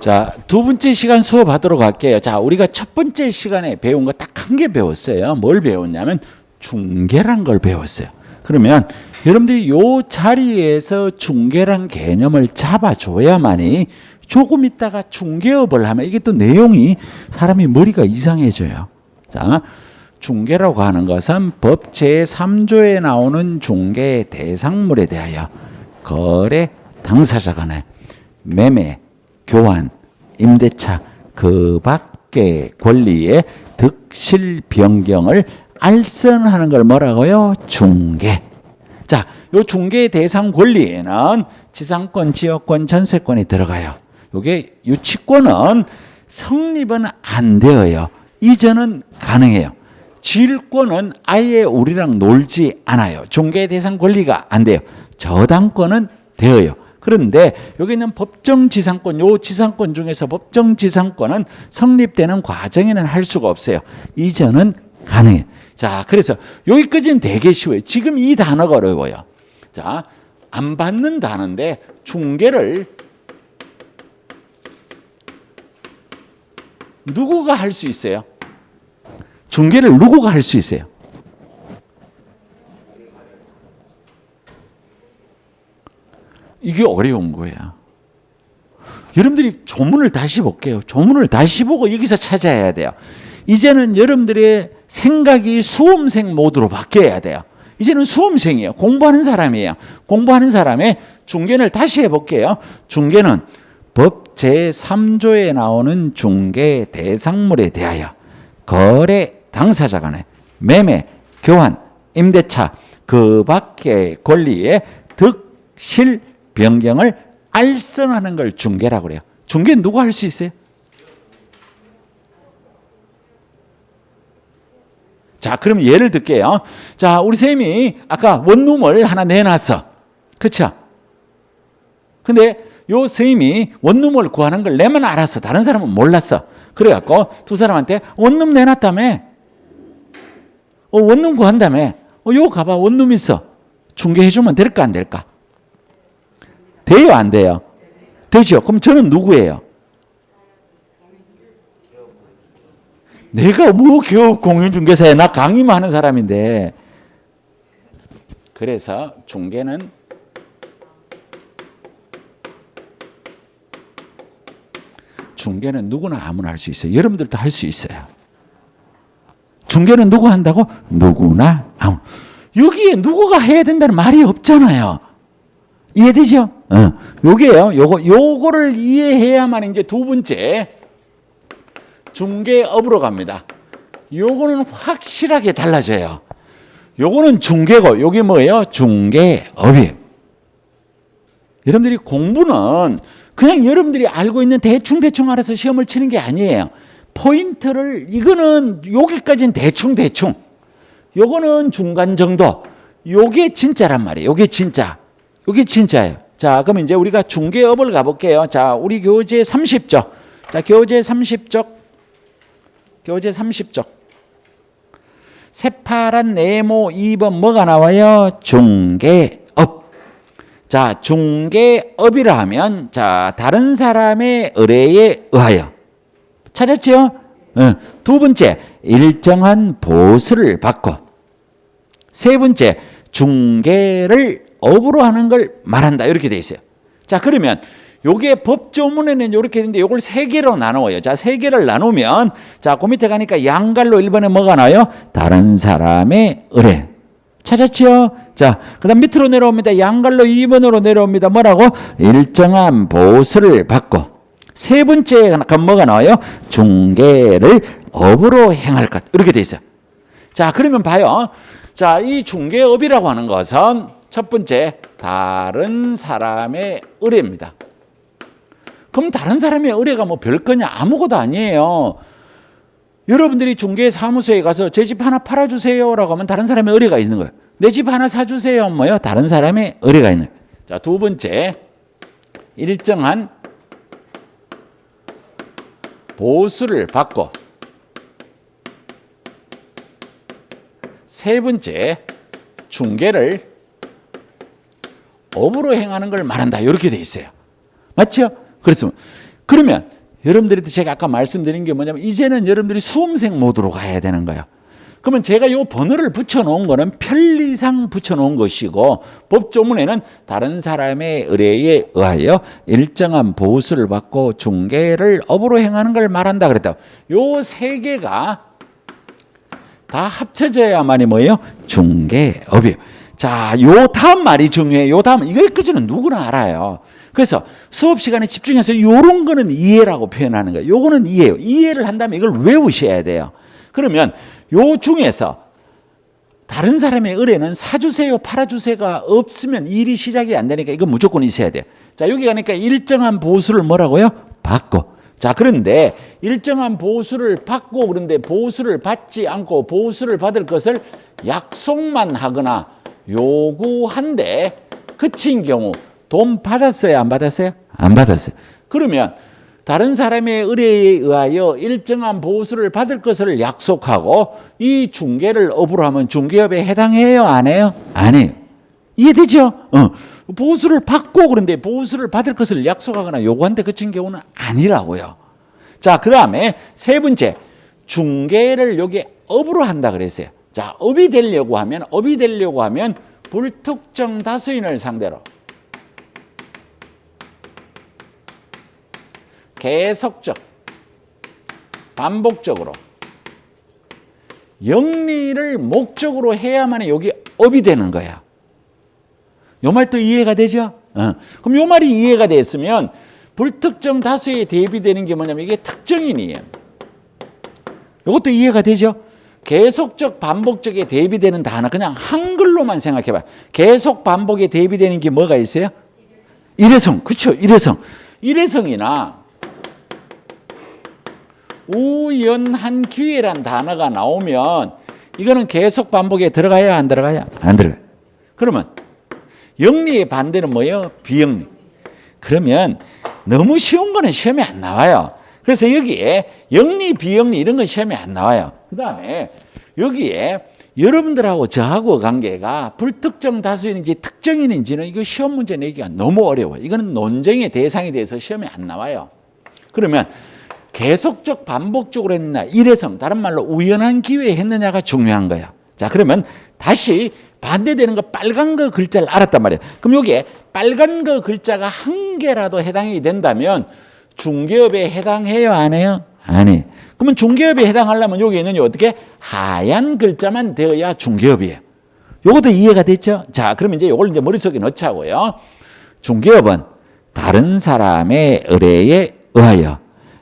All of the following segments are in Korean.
자, 두 번째 시간 수업하도록 할게요. 자, 우리가 첫 번째 시간에 배운 거 딱 한 개 배웠어요. 뭘 배웠냐면 중계란 걸 배웠어요. 그러면 여러분들이 요 자리에서 중계란 개념을 잡아줘야만이 조금 있다가 중개업을 하면 이게 또 내용이 사람이 머리가 이상해져요. 자, 중개라고 하는 것은 법 제3조에 나오는 중개 대상물에 대하여 거래 당사자 간의 매매, 교환, 임대차 그 밖의 권리의 득실 변경을 알선하는 걸 뭐라고요? 중개. 자, 요 중개 대상 권리에는 지상권, 지역권, 전세권이 들어가요. 요게 유치권은 성립은 안 되어요. 이전은 가능해요. 질권은 아예 우리랑 놀지 않아요. 중개 대상 권리가 안 돼요. 저당권은 되어요. 그런데 여기 있는 법정지상권, 요 지상권 중에서 법정지상권은 성립되는 과정에는 할 수가 없어요. 이전은 가능해요. 자, 그래서 여기까지는 되게 쉬워요. 지금 이 단어가 어려워요. 자, 안 받는 단어인데 중개를 누구가 할 수 있어요? 중개를 누구가 할 수 있어요? 이게 어려운 거야. 여러분들이 조문을 다시 볼게요. 조문을 다시 보고 여기서 찾아야 돼요. 이제는 여러분들의 생각이 수험생 모드로 바뀌어야 돼요. 이제는 수험생이에요. 공부하는 사람이에요. 공부하는 사람의 중개를 다시 해볼게요. 중개는 법 제3조에 나오는 중개 대상물에 대하여 거래 당사자 간의 매매, 교환, 임대차 그 밖의 권리의 득실 변경을 알선하는 걸 중개라고 그래요. 중개는 누가 할 수 있어요? 자, 그럼 예를 들게요. 자, 우리 쌤이 아까 원룸을 하나 내놨어. 그쵸? 근데 요 쌤이 원룸을 구하는 걸 내만 알았어. 다른 사람은 몰랐어. 그래갖고 두 사람한테 원룸 내놨다며. 원룸 구한다며. 요 가봐. 원룸 있어. 중개해주면 될까 안 될까? 돼요 안 돼요? 되죠. 그럼 저는 누구예요? 내가 뭐 기업 공인중개사야. 나 강의만 하는 사람인데. 그래서 중개는 누구나 아무나 할 수 있어요. 여러분들도 할 수 있어요. 중개는 누구 한다고? 누구나 아무. 여기에 누구가 해야 된다는 말이 없잖아요. 이해되죠? 요게요. 요거를 이해해야만 이제 두 번째 중개업으로 갑니다. 요거는 확실하게 달라져요. 요거는 중개고, 요게 뭐예요? 중개업이에요. 여러분들이 공부는 그냥 여러분들이 알고 있는 대충 알아서 시험을 치는 게 아니에요. 포인트를, 이거는 여기까지는 대충. 요거는 중간 정도. 요게 진짜란 말이에요. 요게 진짜. 요게 진짜예요. 자, 그럼 이제 우리가 중개업을 가볼게요. 자, 우리 교재 30쪽. 자, 교재 30쪽. 새파란 네모 2번 뭐가 나와요? 중개업. 자, 중개업이라 하면 자, 다른 사람의 의뢰에 의하여. 찾았죠? 두 번째, 일정한 보수를 받고. 세 번째, 중개를 업으로 하는 걸 말한다. 이렇게 돼 있어요. 자, 그러면 요게 법조문에는 이렇게 있는데 요걸 세 개로 나누어요. 자, 세 개를 나누면 자, 그 밑에 가니까 양갈로 1번에 뭐가 나와요? 다른 사람의 의뢰. 찾았죠? 자, 그 다음 밑으로 내려옵니다. 양갈로 2번으로 내려옵니다. 뭐라고? 일정한 보수를 받고. 세 번째 뭐가 나와요? 중개를 업으로 행할 것. 이렇게 돼 있어요. 자, 그러면 봐요. 자, 이 중개업이라고 하는 것은 첫 번째, 다른 사람의 의뢰입니다. 그럼 다른 사람의 의뢰가 뭐 별거냐? 아무것도 아니에요. 여러분들이 중개사무소에 가서 제 집 하나 팔아주세요라고 하면 다른 사람의 의뢰가 있는 거예요. 내 집 하나 사주세요. 뭐요? 다른 사람의 의뢰가 있는 거예요. 자, 두 번째, 일정한 보수를 받고. 세 번째, 중개를 업으로 행하는 걸 말한다. 이렇게 돼 있어요. 맞죠? 그렇습니다. 그러면 여러분들한테 제가 아까 말씀드린 게 뭐냐면 이제는 여러분들이 수험생 모드로 가야 되는 거예요. 그러면 제가 요 번호를 붙여놓은 거는 편리상 붙여놓은 것이고 법조문에는 다른 사람의 의뢰에 의하여 일정한 보수를 받고 중개를 업으로 행하는 걸 말한다 그랬다. 요 세 개가 다 합쳐져야만이 뭐예요? 중개업이에요. 자, 요 다음 말이 중요해요. 요 다음 이거까지는 누구나 알아요. 그래서 수업 시간에 집중해서 요런 거는 이해라고 표현하는 거예요. 요거는 이해예요. 이해를 한다면 이걸 외우셔야 돼요. 그러면 요 중에서 다른 사람의 의뢰는 사주세요, 팔아주세요가 없으면 일이 시작이 안 되니까 이거 무조건 있어야 돼요. 자, 여기 가니까 일정한 보수를 뭐라고요? 받고. 자, 그런데 일정한 보수를 받고 그런데 보수를 받지 않고 보수를 받을 것을 약속만 하거나 요구한데 그친 경우 돈 받았어요? 안 받았어요? 안 받았어요. 그러면 다른 사람의 의뢰에 의하여 일정한 보수를 받을 것을 약속하고 이 중개를 업으로 하면 중개업에 해당해요? 안 해요? 안 해요. 이해되죠? 보수를 받고 그런데 보수를 받을 것을 약속하거나 요구한데 그친 경우는 아니라고요. 자, 그 다음에 세 번째, 중개를 여기 업으로 한다 그랬어요. 자, 업이 되려고 하면 불특정 다수인을 상대로 계속적, 반복적으로 영리를 목적으로 해야만 여기 업이 되는 거야. 요 말도 이해가 되죠? 그럼 요 말이 이해가 됐으면 불특정 다수에 대비되는 게 뭐냐면 이게 특정인이에요. 이것도 이해가 되죠? 계속적, 반복적에 대비되는 단어 그냥 한글로만 생각해봐요. 계속, 반복에 대비되는 게 뭐가 있어요? 일회성. 그렇죠? 일회성. 일회성이나 우연한 기회란 단어가 나오면 이거는 계속, 반복에 들어가요? 안 들어가요? 안 들어가요. 그러면 영리의 반대는 뭐예요? 비영리. 그러면 너무 쉬운 거는 시험에 안 나와요. 그래서 여기에 영리, 비영리 이런 건 시험에 안 나와요. 그 다음에 여기에 여러분들하고 저하고 관계가 불특정 다수인지 특정인인지는 이거 시험 문제 내기가 너무 어려워요. 이거는 논쟁의 대상이 돼서 시험에 안 나와요. 그러면 계속적, 반복적으로 했느냐, 일회성, 다른 말로 우연한 기회에 했느냐가 중요한 거야. 자, 그러면 다시 반대되는 거 빨간 거 글자를 알았단 말이에요. 그럼 여기에 빨간 거 글자가 한 개라도 해당이 된다면 중개업에 해당해요? 안 해요? 아니. 그러면 중개업에 해당하려면 여기에는 어떻게? 하얀 글자만 되어야 중개업이에요. 요것도 이해가 됐죠? 자, 그러면 이제 요걸 이제 머릿속에 넣자고요. 중개업은 다른 사람의 의뢰에 의하여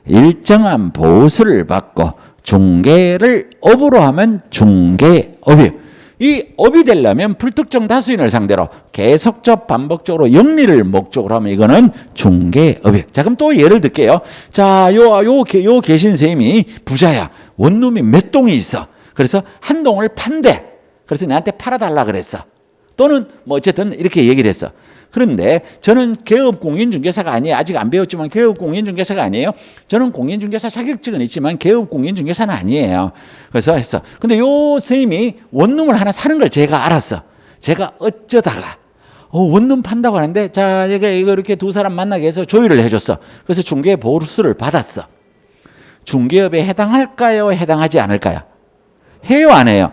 일정한 보수를 받고 중개를 업으로 하면 중개업이에요. 이 업이 되려면 불특정 다수인을 상대로 계속적, 반복적으로 영리를 목적으로 하면 이거는 중개업이에요. 자, 그럼 또 예를 들게요. 자, 요 계신 쌤이 부자야. 원룸이 몇 동이 있어. 그래서 한 동을 판대. 그래서 내한테 팔아달라 그랬어. 또는 뭐 어쨌든 이렇게 얘기를 했어. 그런데 저는 개업공인중개사가 아니에요. 아직 안 배웠지만 개업공인중개사가 아니에요. 저는 공인중개사 자격증은 있지만 개업공인중개사는 아니에요. 그래서 했어. 근데 요 선생님이 원룸을 하나 사는 걸 제가 알았어. 제가 어쩌다가 원룸 판다고 하는데 자, 이거 이렇게 두 사람 만나게 해서 조율을 해줬어. 그래서 중개 보수를 받았어. 중개업에 해당할까요? 해당하지 않을까요? 해요, 안 해요?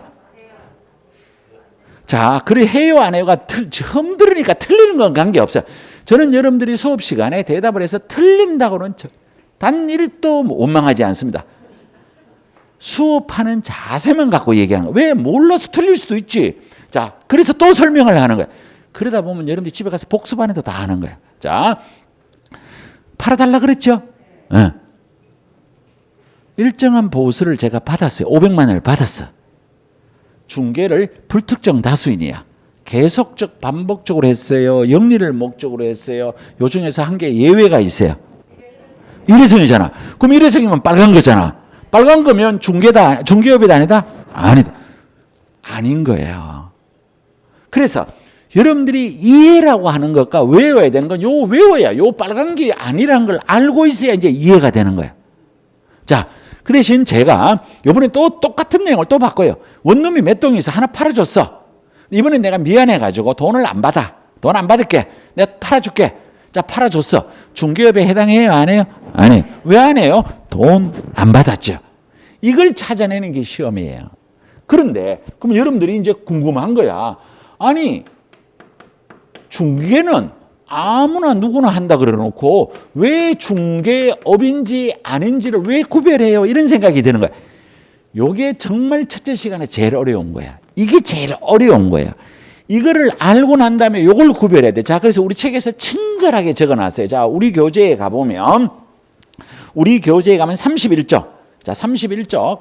자, 그래 해요 안 해요가 처음 들으니까 틀리는 건 관계없어요. 저는 여러분들이 수업 시간에 대답을 해서 틀린다고는 단 1도 원망하지 않습니다. 수업하는 자세만 갖고 얘기하는 거예요. 왜? 몰라서 틀릴 수도 있지. 자, 그래서 또 설명을 하는 거예요. 그러다 보면 여러분들이 집에 가서 복습 안 해도 다 하는 거예요. 자, 팔아달라 그랬죠? 일정한 보수를 제가 받았어요. 500만 원을 받았어. 중개를 불특정 다수인이야. 계속적, 반복적으로 했어요. 영리를 목적으로 했어요. 요 중에서 한 개 예외가 있어요. 일회성이잖아. 그럼 일회성이면 빨간 거잖아. 빨간 거면 중개업이 아니다? 아니다. 아닌 거예요. 그래서 여러분들이 이해라고 하는 것과 외워야 되는 건 요 외워야 요 빨간 게 아니라는 걸 알고 있어야 이제 이해가 되는 거예요. 자, 그 대신 제가 이번에 또 똑같은 내용을 또 바꿔요. 원룸이 몇 동이 있어. 하나 팔아줬어. 이번엔 내가 미안해가지고 돈을 안 받아. 돈 안 받을게. 내가 팔아줄게. 자, 팔아줬어. 중개업에 해당해요? 안 해요? 안 해요. 왜 안 해요? 돈 안 받았죠. 이걸 찾아내는 게 시험이에요. 그런데 그럼 여러분들이 이제 궁금한 거야. 아니 중개는 아무나 누구나 한다 그래놓고 왜 중개업인지 아닌지를 왜 구별해요? 이런 생각이 드는 거야. 요게 정말 첫째 시간에 제일 어려운 거야. 이게 제일 어려운 거야. 이거를 알고 난 다음에 요걸 구별해야 돼. 자, 그래서 우리 책에서 친절하게 적어놨어요. 자, 우리 교재에 가면 31쪽. 자, 31쪽.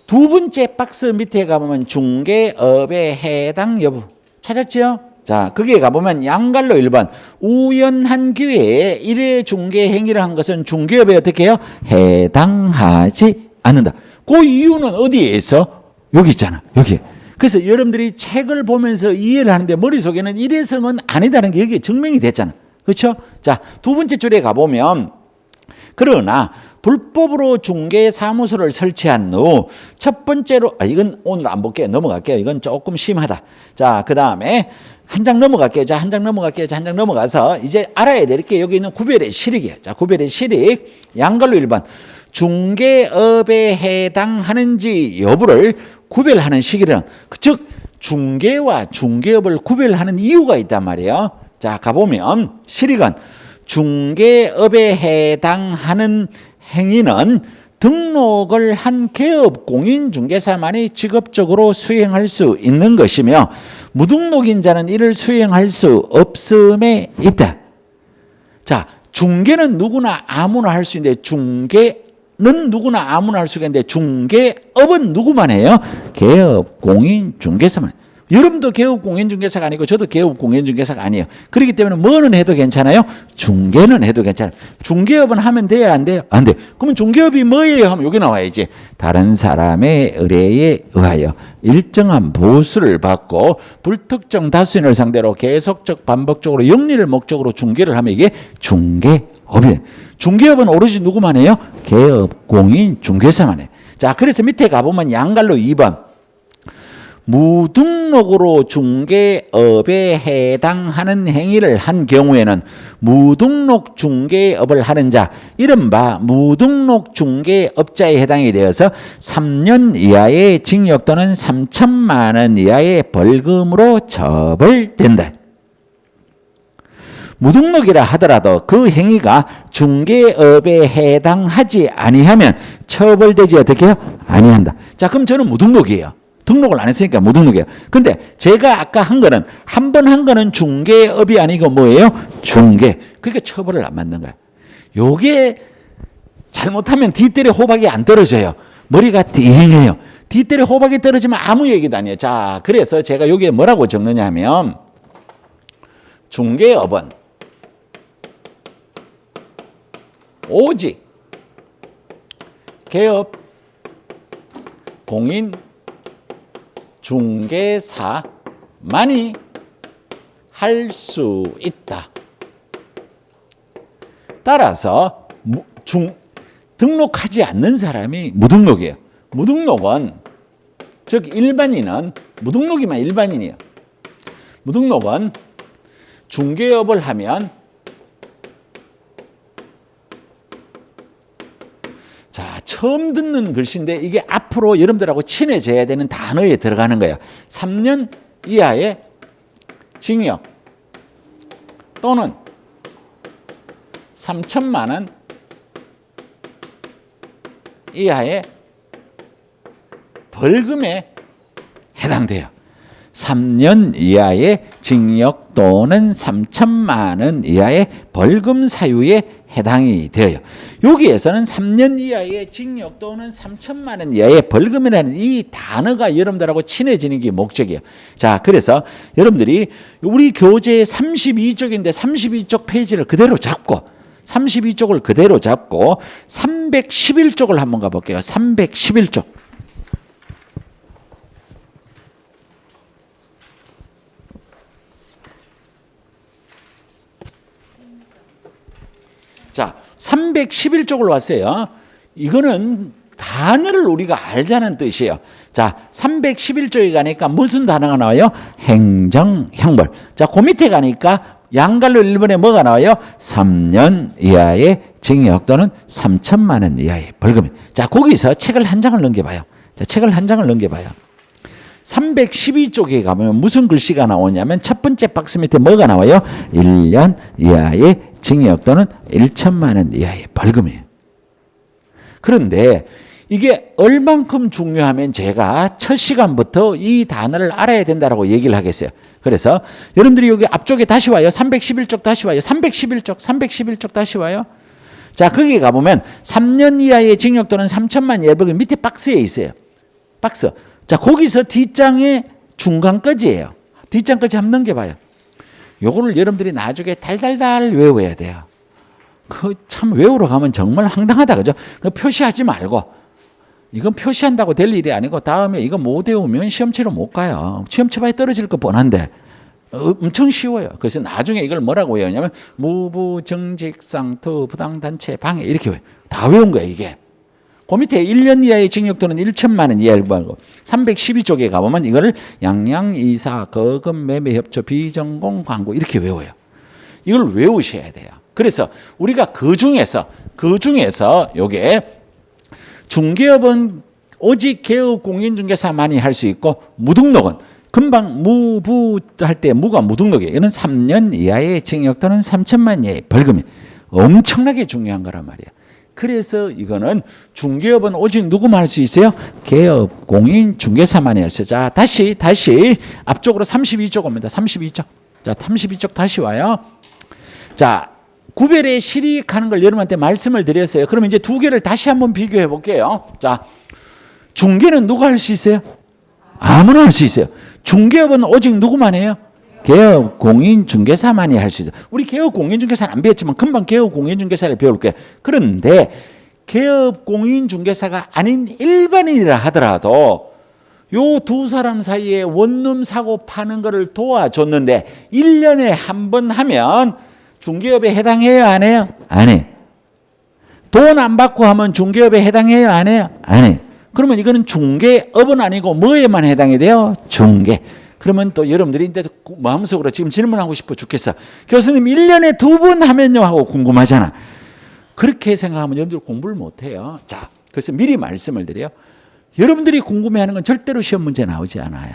두 번째 박스 밑에 가보면 중개업에 해당 여부. 찾았죠? 자, 거기에 가보면 양갈로 1번. 우연한 기회에 일회 중개 행위를 한 것은 중개업에 어떻게 해요? 해당하지 않는다. 그 이유는 어디에 있어? 여기 있잖아. 여기. 그래서 여러분들이 책을 보면서 이해를 하는데 머릿속에는 이래서는 아니다는 게 여기에 증명이 됐잖아. 그렇죠? 자, 두 번째 줄에 가보면 그러나 불법으로 중개사무소를 설치한 후 첫 번째로 이건 오늘 안 볼게요. 넘어갈게요. 이건 조금 심하다. 자, 그 다음에 한 장 넘어갈게요. 자, 한 장 넘어갈게요. 자, 한 장 넘어가서 이제 알아야 될 게 여기 있는 구별의 실익이에요. 자, 구별의 실익 양갈로 1번 중개업에 해당하는지 여부를 구별하는 시기는 즉 중개와 중개업을 구별하는 이유가 있단 말이에요. 자, 가보면 실익은 중개업에 해당하는 행위는 등록을 한 개업 공인중개사만이 직업적으로 수행할 수 있는 것이며 무등록인 자는 이를 수행할 수 없음에 있다. 자, 중개는 누구나 아무나 할 수 있는데 중개는 누구나 아무나 할 수가 있는데 중개업은 누구만 해요? 개업 공인중개사만. 여러분도 개업 공인중개사가 아니고 저도 개업 공인중개사가 아니에요. 그렇기 때문에 뭐는 해도 괜찮아요? 중개는 해도 괜찮아요. 중개업은 하면 돼야 안 돼요? 안 돼. 그러면 중개업이 뭐예요? 하면 여기 나와야지. 다른 사람의 의뢰에 의하여 일정한 보수를 받고 불특정 다수인을 상대로 계속적 반복적으로 영리를 목적으로 중개를 하면 이게 중개업이에요. 중개업은 오로지 누구만 해요? 개업 공인중개사만 해요. 자, 그래서 밑에 가보면 양갈로 2번 무등록으로 중개업에 해당하는 행위를 한 경우에는 무등록 중개업을 하는 자, 이른바 무등록 중개업자에 해당이 되어서 3년 이하의 징역 또는 3천만 원 이하의 벌금으로 처벌된다. 무등록이라 하더라도 그 행위가 중개업에 해당하지 아니하면 처벌되지 어떻게 해요? 아니한다. 자, 그럼 저는 무등록이에요. 등록을 안 했으니까 무등록이에요. 근데 제가 아까 한 거는 한 번 한 거는 중개업이 아니고 뭐예요? 중개. 그러니까 처벌을 안 받는 거예요. 요게 잘못하면 뒤뜰에 호박이 안 떨어져요. 머리가 띵해요. 뒤뜰에 호박이 떨어지면 아무 얘기도 아니에요. 자, 그래서 제가 여기에 뭐라고 적느냐 하면 중개업은 오직 개업 공인 중개사만이 할 수 있다. 따라서 등록하지 않는 사람이 무등록이에요. 무등록은 즉 일반인은 무등록이면 일반인이에요. 무등록은 중개업을 하면 자, 처음 듣는 글씨인데 이게 앞으로 여러분들하고 친해져야 되는 단어에 들어가는 거예요. 3년 이하의 징역 또는 3천만 원 이하의 벌금에 해당돼요. 3년 이하의 징역 또는 3천만 원 이하의 벌금 사유에 해당이 되어요. 여기에서는 3년 이하의 징역 또는 3천만 원 이하의 벌금이라는 이 단어가 여러분들하고 친해지는 게 목적이에요. 자, 그래서 여러분들이 우리 교재 32쪽인데 32쪽 페이지를 그대로 잡고 32쪽을 그대로 잡고 311쪽을 한번 가볼게요. 311쪽. 자, 311쪽을 왔어요. 이거는 단어를 우리가 알자는 뜻이에요. 자, 311쪽에 가니까 무슨 단어가 나와요? 행정, 형벌. 자, 그 밑에 가니까 양갈로 1번에 뭐가 나와요? 3년 이하의 징역 또는 3천만 원 이하의 벌금이. 자, 거기서 책을 한 장을 넘겨봐요. 자, 책을 한 장을 넘겨봐요. 312쪽에 가면 무슨 글씨가 나오냐면 첫 번째 박스 밑에 뭐가 나와요? 1년 이하의 징역 또는 1천만 원 이하의 벌금이에요. 그런데 이게 얼만큼 중요하면 제가 첫 시간부터 이 단어를 알아야 된다라고 얘기를 하겠어요. 그래서 여러분들이 여기 앞쪽에 다시 와요. 311쪽 다시 와요. 311쪽 다시 와요. 자, 거기 가보면 3년 이하의 징역 또는 3천만 이하의 벌금 밑에 박스에 있어요. 박스. 자, 거기서 뒷장의 중간까지예요. 뒷장까지 한번 넘겨봐요. 요거를 여러분들이 나중에 달달달 외워야 돼요. 그 참 외우러 가면 정말 황당하다, 그죠? 그 표시하지 말고. 이건 표시한다고 될 일이 아니고 다음에 이거 못 외우면 시험 치러 못 가요. 시험 쳐봐야 떨어질 거 뻔한데 엄청 쉬워요. 그래서 나중에 이걸 뭐라고 외우냐면 무부, 정직, 상투, 부당단체, 방해 이렇게 외워요. 다 외운 거예요, 이게. 그 밑에 1년 이하의 징역 또는 1천만 원 이하의 벌금. 312쪽에 가보면 이거를 양양, 이사, 거금, 매매, 협조, 비전공, 광고 이렇게 외워요. 이걸 외우셔야 돼요. 그래서 우리가 그 중에서 요게 중개업은 오직 개업 공인중개사만이 할 수 있고 무등록은 금방 무부 할 때 무가 무등록이에요. 이는 3년 이하의 징역 또는 3천만 이하의 벌금이 엄청나게 중요한 거란 말이에요. 그래서 이거는 중개업은 오직 누구만 할 수 있어요? 개업 공인중개사만이 할 수 있어요. 자, 다시 앞쪽으로 32쪽 옵니다. 32쪽. 자, 32쪽 다시 와요. 자, 구별의 실익하는 걸 여러분한테 말씀을 드렸어요. 그러면 이제 두 개를 다시 한번 비교해 볼게요. 자, 중개는 누가 할 수 있어요? 아무나 할 수 있어요. 중개업은 오직 누구만 해요? 개업 공인중개사만이 할 수 있어요. 우리 개업 공인중개사는 안 배웠지만 금방 개업 공인중개사를 배울 거예요. 그런데 개업 공인중개사가 아닌 일반인이라 하더라도 요 두 사람 사이에 원룸 사고 파는 거를 도와줬는데 1년에 한 번 하면 중개업에 해당해요, 안 해요? 안 해요. 돈 안 받고 하면 중개업에 해당해요, 안 해요? 안 해요. 그러면 이거는 중개업은 아니고 뭐에만 해당이 돼요? 중개. 그러면 또 여러분들이 이제 마음속으로 지금 질문하고 싶어 죽겠어. 교수님 1년에 2번 하면요 하고 궁금하잖아. 그렇게 생각하면 여러분들 공부를 못해요. 자, 그래서 미리 말씀을 드려요. 여러분들이 궁금해하는 건 절대로 시험 문제 나오지 않아요.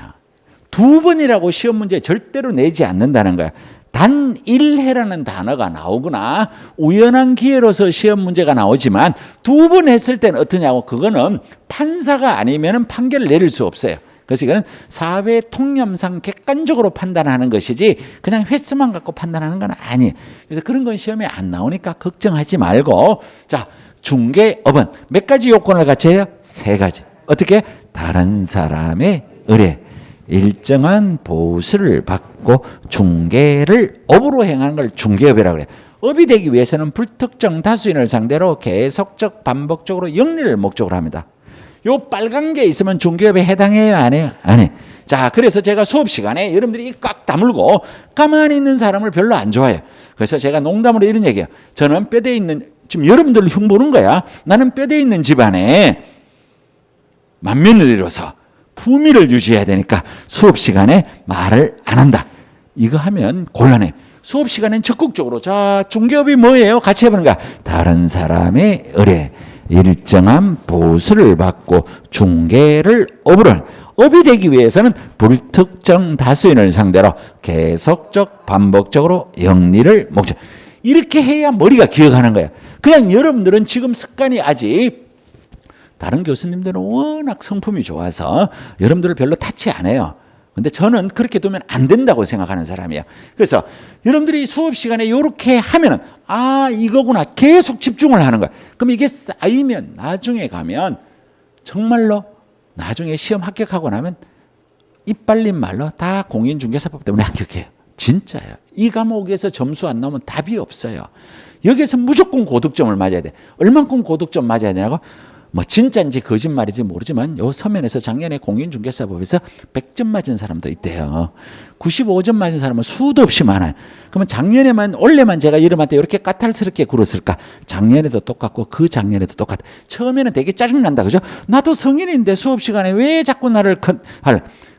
2번이라고 시험 문제 절대로 내지 않는다는 거야. 단 1회라는 단어가 나오거나 우연한 기회로서 시험 문제가 나오지만 2번 했을 때는 어떠냐고. 그거는 판사가 아니면 판결을 내릴 수 없어요. 그래서 이거는 사회 통념상 객관적으로 판단하는 것이지 그냥 횟수만 갖고 판단하는 건 아니에요. 그래서 그런 건 시험에 안 나오니까 걱정하지 말고, 자, 중개업은 몇 가지 요건을 갖춰야 해요? 3가지. 어떻게? 다른 사람의 의뢰, 일정한 보수를 받고 중개를 업으로 행하는 걸 중개업이라고 그래요. 업이 되기 위해서는 불특정 다수인을 상대로 계속적 반복적으로 영리를 목적으로 합니다. 요 빨간 게 있으면 중개업에 해당해요, 안 해요? 안 해요. 자, 그래서 제가 수업 시간에 여러분들이 꽉 다물고 가만히 있는 사람을 별로 안 좋아해요. 그래서 제가 농담으로 이런 얘기해요. 저는 뼈대 있는, 지금 여러분들을 흉보는 거야. 나는 뼈대 있는 집안에 맏며느리로서 품위를 유지해야 되니까 수업 시간에 말을 안 한다. 이거 하면 곤란해. 수업 시간엔 적극적으로, 자, 중개업이 뭐예요? 같이 해보는 거야. 다른 사람의 의뢰, 일정한 보수를 받고 중개를 업으로, 업이 되기 위해서는 불특정 다수인을 상대로 계속적 반복적으로 영리를 목적. 이렇게 해야 머리가 기억하는 거야. 그냥 여러분들은 지금 습관이 아직, 다른 교수님들은 워낙 성품이 좋아서 여러분들을 별로 타치 안 해요. 근데 저는 그렇게 두면 안 된다고 생각하는 사람이에요. 그래서 여러분들이 수업 시간에 이렇게 하면은, 아, 이거구나. 계속 집중을 하는 거야. 그럼 이게 쌓이면 나중에 가면 정말로 나중에 시험 합격하고 나면 입 벌린 말로 다 공인중개사법 때문에 합격해요. 진짜예요. 이 과목에서 점수 안 나오면 답이 없어요. 여기에서 무조건 고득점을 맞아야 돼. 얼만큼 고득점 맞아야 되냐고? 뭐 진짜인지 거짓말인지 모르지만 요 서면에서 작년에 공인중개사법에서 100점 맞은 사람도 있대요. 95점 맞은 사람은 수도 없이 많아요. 그러면 작년에만, 올해만 제가 여러분한테 이렇게 까탈스럽게 굴었을까? 작년에도 똑같고 그 작년에도 똑같아. 처음에는 되게 짜증난다, 그죠? 나도 성인인데 수업 시간에 왜 자꾸 나를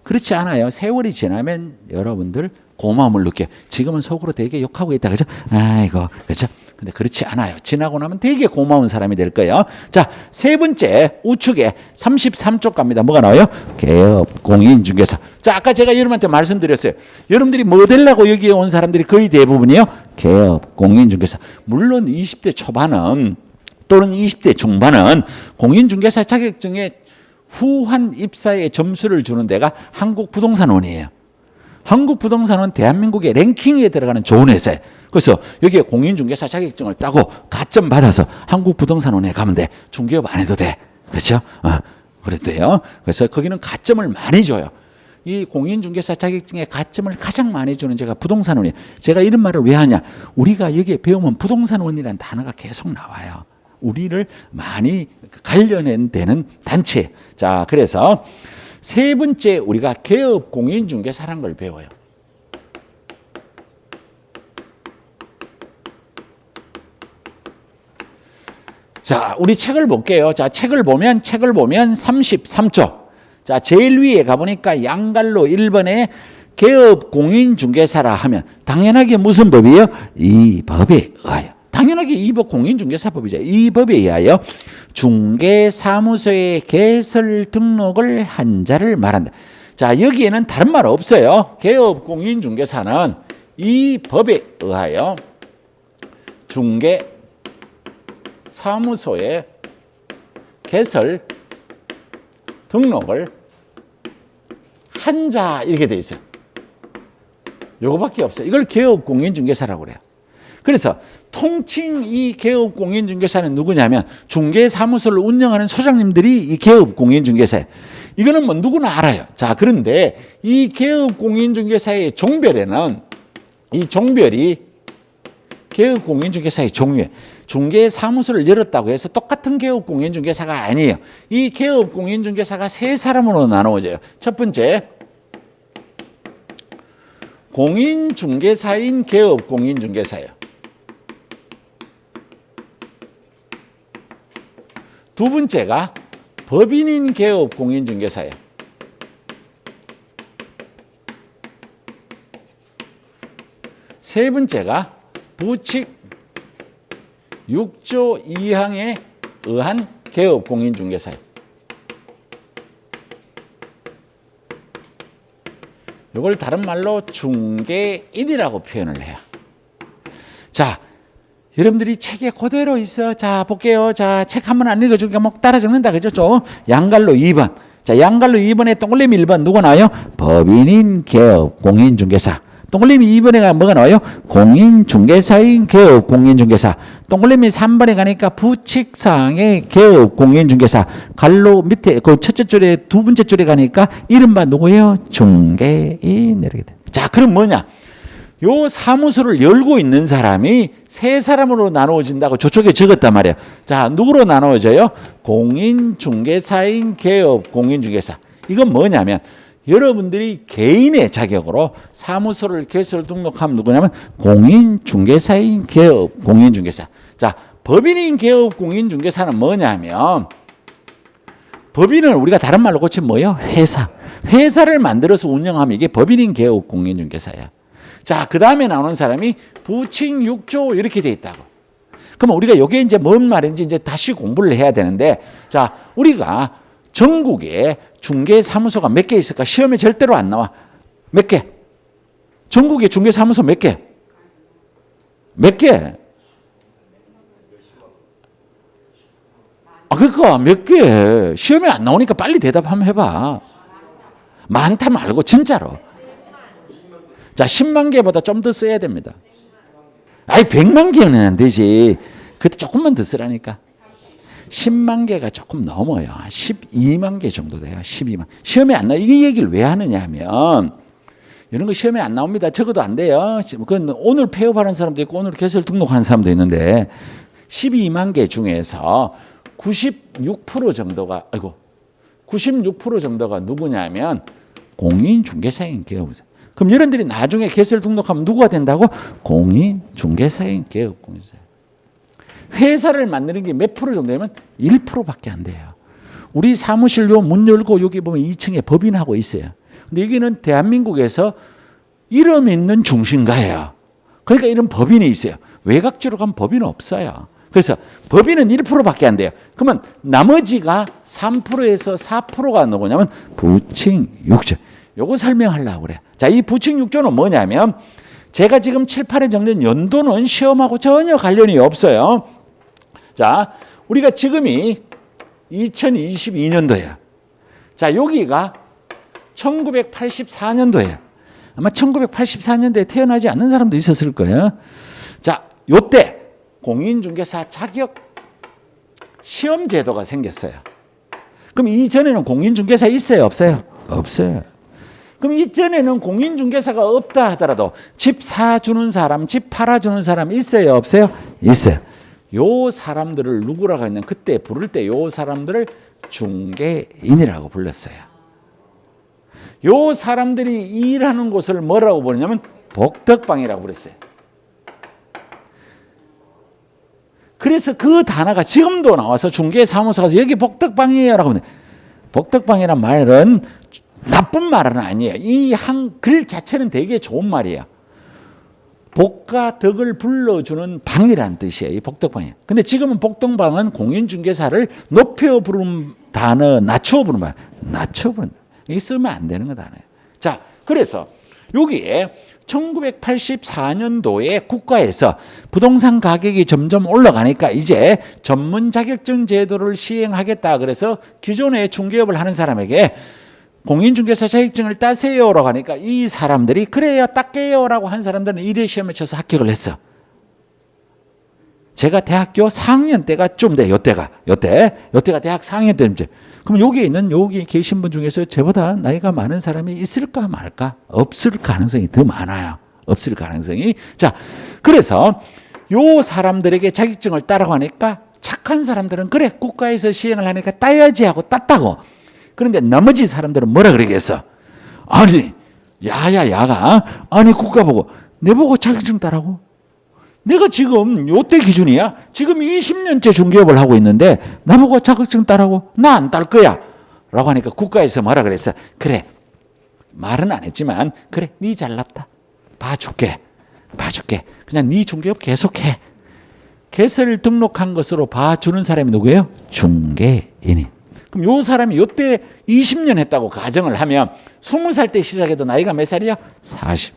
그렇지 않아요. 세월이 지나면 여러분들 고마움을 느껴. 지금은 속으로 되게 욕하고 있다. 그죠? 아이고, 그죠? 근데 그렇지 않아요. 지나고 나면 되게 고마운 사람이 될 거예요. 자, 세 번째 우측에 33쪽 갑니다. 뭐가 나와요? 개업, 공인중개사. 자, 아까 제가 여러분한테 말씀드렸어요. 여러분들이 뭐 되려고 여기에 온 사람들이 거의 대부분이요. 개업, 공인중개사. 물론 20대 초반은 또는 20대 중반은 공인중개사 자격증에 후한 입사에 점수를 주는 데가 한국부동산원이에요. 한국부동산은 대한민국의 랭킹에 들어가는 좋은 회사예요. 그래서 여기에 공인중개사 자격증을 따고 가점 받아서 한국부동산원에 가면 돼. 중개업 안 해도 돼. 그렇죠? 그래도 돼요. 그래서 거기는 가점을 많이 줘요. 이 공인중개사 자격증에 가점을 가장 많이 주는 제가 부동산원이에요. 제가 이런 말을 왜 하냐. 우리가 여기에 배우면 부동산원이라는 단어가 계속 나와요. 우리를 많이 관련된 단체. 자, 그래서 세 번째 우리가 개업 공인중개사라는 걸 배워요. 자, 우리 책을 볼게요. 자, 책을 보면 33쪽. 자, 제일 위에 가보니까 양갈로 1번에 개업 공인중개사라 하면 당연하게 무슨 법이에요? 이 법에 의하여. 당연하게 이 법 공인중개사법이죠. 이 법에 의하여 중개사무소의 개설 등록을 한 자를 말한다. 자, 여기에는 다른 말 없어요. 개업 공인중개사는 이 법에 의하여 중개사무소의 개설 등록을 한 자 이렇게 돼 있어요. 요거밖에 없어요. 이걸 개업 공인중개사라고 그래요. 그래서 통칭 이 개업 공인중개사는 누구냐면 중개사무소를 운영하는 소장님들이 이 개업 공인중개사예요. 이거는 뭐 누구나 알아요. 자, 그런데 이 개업 공인중개사의 종별에는 이 종별이 개업 공인중개사의 종류에 중개사무소를 열었다고 해서 똑같은 개업 공인중개사가 아니에요. 이 개업 공인중개사가 세 사람으로 나누어져요. 첫 번째, 공인중개사인 개업 공인중개사예요. 두 번째가 법인인 개업 공인중개사예요. 세 번째가 부칙 6조 2항에 의한 개업 공인중개사예요. 이걸 다른 말로 중개인이라고 표현을 해요. 자, 여러분들이 책에 그대로 있어. 자, 볼게요. 자, 책 한번 안 읽어주니까 막 따라 적는다. 그죠? 좀 양갈로 2번. 자, 양갈로 2번에 동글림이 1번 누가 나와요? 법인인 개업 공인중개사. 동글림이 2번에 뭐가 나와요? 공인중개사인 개업 공인중개사. 동글림이 3번에 가니까 부칙사항의 개업 공인중개사. 갈로 밑에 그 첫째 줄에 두 번째 줄에 가니까 이른바 누구예요? 중개인. 이렇게 돼. 자, 그럼 뭐냐? 요 사무소를 열고 있는 사람이 세 사람으로 나누어진다고 저쪽에 적었단 말이에요. 자, 누구로 나누어져요? 공인중개사인 개업 공인중개사. 이건 뭐냐면 여러분들이 개인의 자격으로 사무소를 개설 등록하면 누구냐면 공인중개사인 개업 공인중개사. 자, 법인인 개업 공인중개사는 뭐냐면 법인을 우리가 다른 말로 고치면 뭐예요? 회사. 회사를 만들어서 운영하면 이게 법인인 개업 공인중개사야. 자, 그 다음에 나오는 사람이 부칙 6조 이렇게 돼 있다고. 그럼 우리가 이게 이제 뭔 말인지 이제 다시 공부를 해야 되는데, 자, 우리가 전국에 중개사무소가 몇 개 있을까? 시험에 절대로 안 나와. 몇 개? 전국에 중개사무소 몇 개? 몇 개? 그러니까 몇 개? 시험에 안 나오니까 빨리 대답 한번 해봐. 많다 말고 진짜로. 자, 10만 개보다 좀 더 써야 됩니다. 아니, 100만 개는 안 되지. 그때 조금만 더 쓰라니까. 10만 개가 조금 넘어요. 12만 개 정도 돼요. 12만. 시험에 안 나와. 이 얘기를 왜 하느냐 하면 이런 거 시험에 안 나옵니다. 적어도 안 돼요. 그건 오늘 폐업하는 사람도 있고 오늘 개설 등록하는 사람도 있는데 12만 개 중에서 96% 정도가 96% 정도가 누구냐면 공인중개사인 개업자. 그럼 여러분들이 나중에 개설 등록하면 누구가 된다고? 공인중개사인 개업 공인중개사. 회사를 만드는 게 몇 프로 정도 되면 1%밖에 안 돼요. 우리 사무실 요 문 열고 여기 보면 2층에 법인하고 있어요. 근데 여기는 대한민국에서 이름 있는 중심가예요. 그러니까 이런 법인이 있어요. 외곽지로 가면 법인은 없어요. 그래서 법인은 1%밖에 안 돼요. 그러면 나머지가 3%에서 4%가 누구냐면 부칭육조. 요거 설명하려고 그래요. 자, 이 부칭육조는 뭐냐면 제가 지금 7, 8회 정년 연도는 시험하고 전혀 관련이 없어요. 자, 우리가 지금이 2022년도예요. 자, 여기가 1984년도예요. 아마 1984년도에 태어나지 않는 사람도 있었을 거예요. 자, 요때 공인중개사 자격 시험 제도가 생겼어요. 그럼 이전에는 공인중개사 있어요, 없어요? 없어요. 그럼 이전에는 공인중개사가 없다 하더라도 집 사주는 사람, 집 팔아주는 사람 있어요, 없어요? 있어요. 요 사람들을 누구라고 했냐면 그때 부를 때 요 사람들을 중개인이라고 불렀어요. 요 사람들이 일하는 곳을 뭐라고 부르냐면 복덕방이라고 그랬어요. 그래서 그 단어가 지금도 나와서 중개사무소 가서 여기 복덕방이에요 라고 하면 복덕방이란 말은 나쁜 말은 아니에요. 이 한 글 자체는 되게 좋은 말이에요. 복과 덕을 불러주는 방이란 뜻이에요. 이 복덕방이에요. 근데 지금은 복덕방은 공인중개사를 높여 부르는 단어, 낮춰 부르는 말. 낮춰 부르는 이게 쓰면 안 되는 거 단어예요. 자, 그래서 여기에 1984년도에 국가에서 부동산 가격이 점점 올라가니까 이제 전문 자격증 제도를 시행하겠다. 그래서 기존에 중개업을 하는 사람에게 공인중개사 자격증을 따세요라고 하니까 이 사람들이 그래요, 닦게요라고 한 사람들은 1회 시험에 쳐서 합격을 했어. 제가 대학교 4학년 때가 좀 돼. 요때가 대학 4학년 때인데. 그럼 여기 계신 분 중에서 저보다 나이가 많은 사람이 있을까 말까? 없을 가능성이 더 많아요. 없을 가능성이. 자, 그래서 요 사람들에게 자격증을 따라고 하니까 착한 사람들은 그래, 국가에서 시행을 하니까 따야지 하고 땄다고. 그런데 나머지 사람들은 뭐라 그러겠어? 아니, 야가 아니 국가 보고 내 보고 자격증 따라고? 내가 지금 요때 기준이야. 지금 20년째 중개업을 하고 있는데 나보고 자격증 따라고? 나 안 딸 거야. 라고 하니까 국가에서 뭐라 그랬어? 그래. 말은 안 했지만 그래, 네 잘났다. 봐줄게. 그냥 네 중개업 계속해. 개설 등록한 것으로 봐주는 사람이 누구예요? 중개인이. 그럼 요 사람이 요때 20년 했다고 가정을 하면 20살 때 시작해도 나이가 몇 살이야? 40.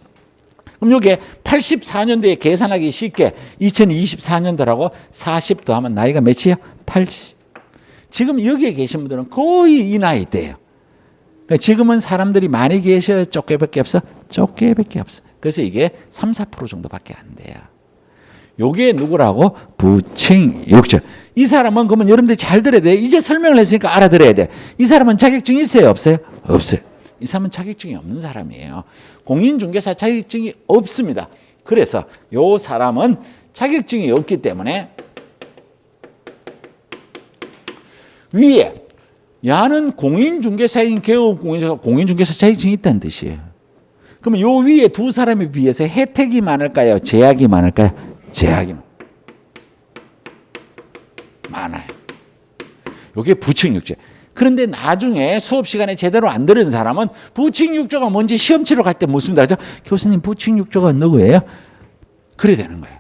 그럼 요게 84년도에 계산하기 쉽게 2024년도라고 40 더하면 나이가 몇이야? 80. 지금 여기에 계신 분들은 거의 이 나이대예요. 그러니까 지금은 사람들이 많이 계셔? 쫓게밖에 없어? 쫓게밖에 없어. 그래서 이게 3, 4% 정도밖에 안 돼요. 요게 누구라고? 부칭육조. 이 사람은 그러면 여러분들이 잘 들어야 돼. 이제 설명을 했으니까 알아들어야 돼. 이 사람은 자격증이 있어요, 없어요? 없어요. 이 사람은 자격증이 없는 사람이에요. 공인중개사 자격증이 없습니다. 그래서 요 사람은 자격증이 없기 때문에 위에 야는 공인중개사인 공인중개사 자격증이 있다는 뜻이에요. 그러면 요 위에 두 사람에 비해서 혜택이 많을까요? 제약이 많을까요? 제약이 많아요. 이게 부칭육조. 그런데 나중에 수업 시간에 제대로 안 들은 사람은 부칭육조가 뭔지 시험 치러 갈 때 묻습니다. 그렇죠? 교수님, 부칭육조가 누구예요? 그래 되는 거예요.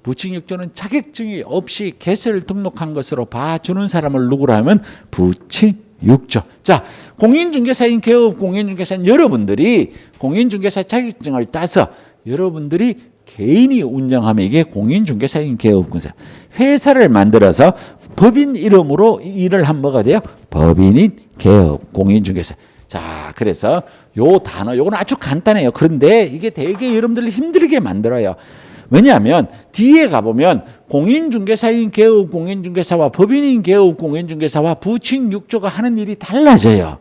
부칭육조는 자격증이 없이 개설 등록한 것으로 봐주는 사람을 누구라 하면 부칭육조. 자, 공인중개사인 개업 공인중개사인 여러분들이 공인중개사 자격증을 따서 여러분들이 개인이 운영하면 이게 공인중개사인 개업공사. 회사를 만들어서 법인 이름으로 일을 하면 뭐가 돼요? 법인인 개업 공인중개사. 자, 그래서 요 단어, 요건 아주 간단해요. 그런데 이게 되게 여러분들을 힘들게 만들어요. 왜냐하면 뒤에 가보면 공인중개사인 개업 공인중개사와 법인인 개업 공인중개사와 부칭육조가 하는 일이 달라져요.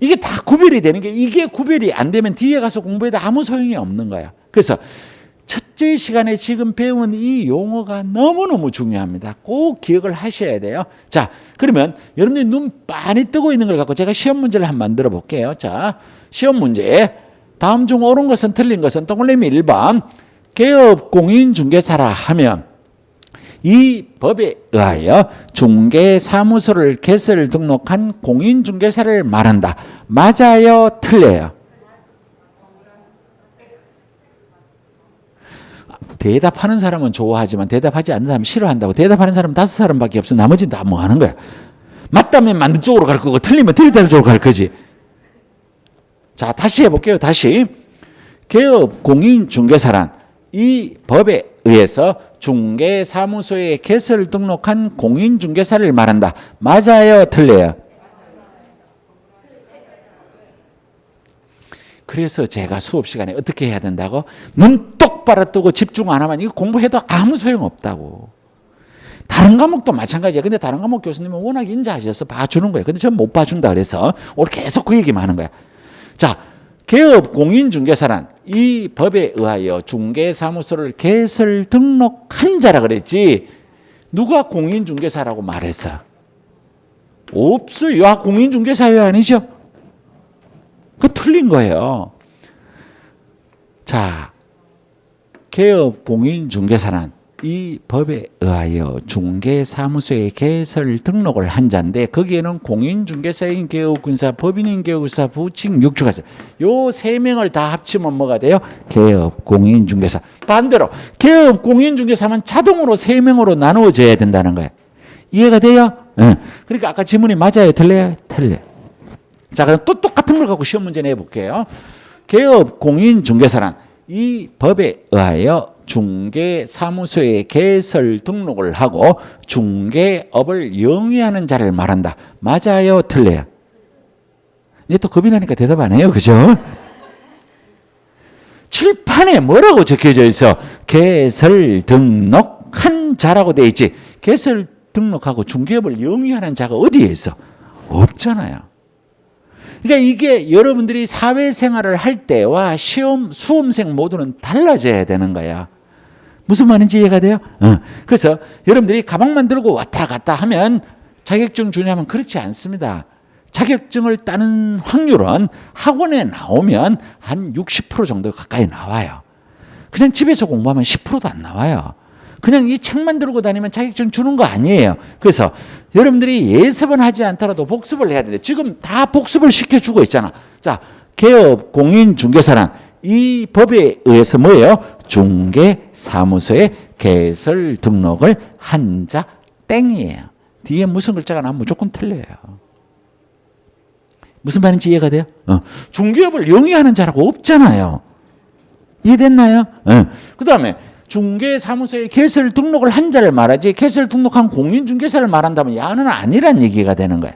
이게 다 구별이 되는 게 이게 구별이 안 되면 뒤에 가서 공부해도 아무 소용이 없는 거야. 그래서 첫째 시간에 지금 배운 이 용어가 너무너무 중요합니다. 꼭 기억을 하셔야 돼요. 자, 그러면 여러분들이 눈 많이 뜨고 있는 걸 갖고 제가 시험 문제를 한번 만들어 볼게요. 자, 시험 문제. 다음 중 옳은 것은 틀린 것은 동그라미 1번. 개업 공인중개사라 하면 이 법에 의하여 중개사무소를 개설 등록한 공인중개사를 말한다. 맞아요? 틀려요? 대답하는 사람은 좋아하지만 대답하지 않는 사람은 싫어한다고. 대답하는 사람은 5사람밖에 없어. 나머지는 다 뭐 하는 거야? 맞다면 맞는 쪽으로 갈 거고 틀리면 틀리다는 쪽으로 갈 거지. 자, 다시 해볼게요. 다시. 개업 공인중개사란 이 법에 의해서 중개사무소에 개설 등록한 공인중개사를 말한다. 맞아요? 틀려요? 그래서 제가 수업 시간에 어떻게 해야 된다고? 눈 똑바로 뜨고 집중 안 하면 이거 공부해도 아무 소용없다고. 다른 과목도 마찬가지야. 근데 다른 과목 교수님은 워낙 인자하셔서 봐주는 거예요. 근데 전 못 봐준다 그래서 오늘 계속 그 얘기만 하는 거야. 자, 개업 공인중개사란 이 법에 의하여 중개사무소를 개설 등록한 자라 그랬지. 누가 공인중개사라고 말했어? 없어요. 아, 공인중개사요 아니죠? 그 틀린 거예요. 자, 개업 공인중개사란 이 법에 의하여 중개사무소에 개설 등록을 한 자인데 거기에는 공인중개사인 개업군사, 법인인 개업군사, 부칙, 육주가사 요 3명을 다 합치면 뭐가 돼요? 개업 공인중개사. 반대로 개업 공인중개사만 자동으로 3명으로 나누어져야 된다는 거예요. 이해가 돼요? 응. 그러니까 아까 지문이 맞아요? 틀려요? 틀려요. 자, 그럼 또 똑같은 걸 갖고 시험 문제 내볼게요. 개업 공인중개사란 이 법에 의하여 중개사무소에 개설 등록을 하고 중개업을 영위하는 자를 말한다. 맞아요? 틀려요? 이제 또 겁이 나니까 대답 안 해요. 그죠? 칠판에 뭐라고 적혀져 있어? 개설 등록한 자라고 돼 있지. 개설 등록하고 중개업을 영위하는 자가 어디에 있어? 없잖아요. 그러니까 이게 여러분들이 사회생활을 할 때와 시험 수험생 모두는 달라져야 되는 거야. 무슨 말인지 이해가 돼요? 그래서 여러분들이 가방만 들고 왔다 갔다 하면 자격증 주냐면 그렇지 않습니다. 자격증을 따는 확률은 학원에 나오면 한 60% 정도 가까이 나와요. 그냥 집에서 공부하면 10%도 안 나와요. 그냥 이 책만 들고 다니면 자격증 주는 거 아니에요. 그래서 여러분들이 예습은 하지 않더라도 복습을 해야 되는데 지금 다 복습을 시켜주고 있잖아. 자, 개업 공인중개사란 이 법에 의해서 뭐예요? 중개사무소에 개설 등록을 한 자 땡이에요. 뒤에 무슨 글자가 나면 무조건 틀려요. 무슨 말인지 이해가 돼요? 중개업을 영위하는 자라고 없잖아요. 이해됐나요? 그 다음에 중개사무소에 개설 등록을 한 자를 말하지 개설 등록한 공인중개사를 말한다면 야는 아니란 얘기가 되는 거예요.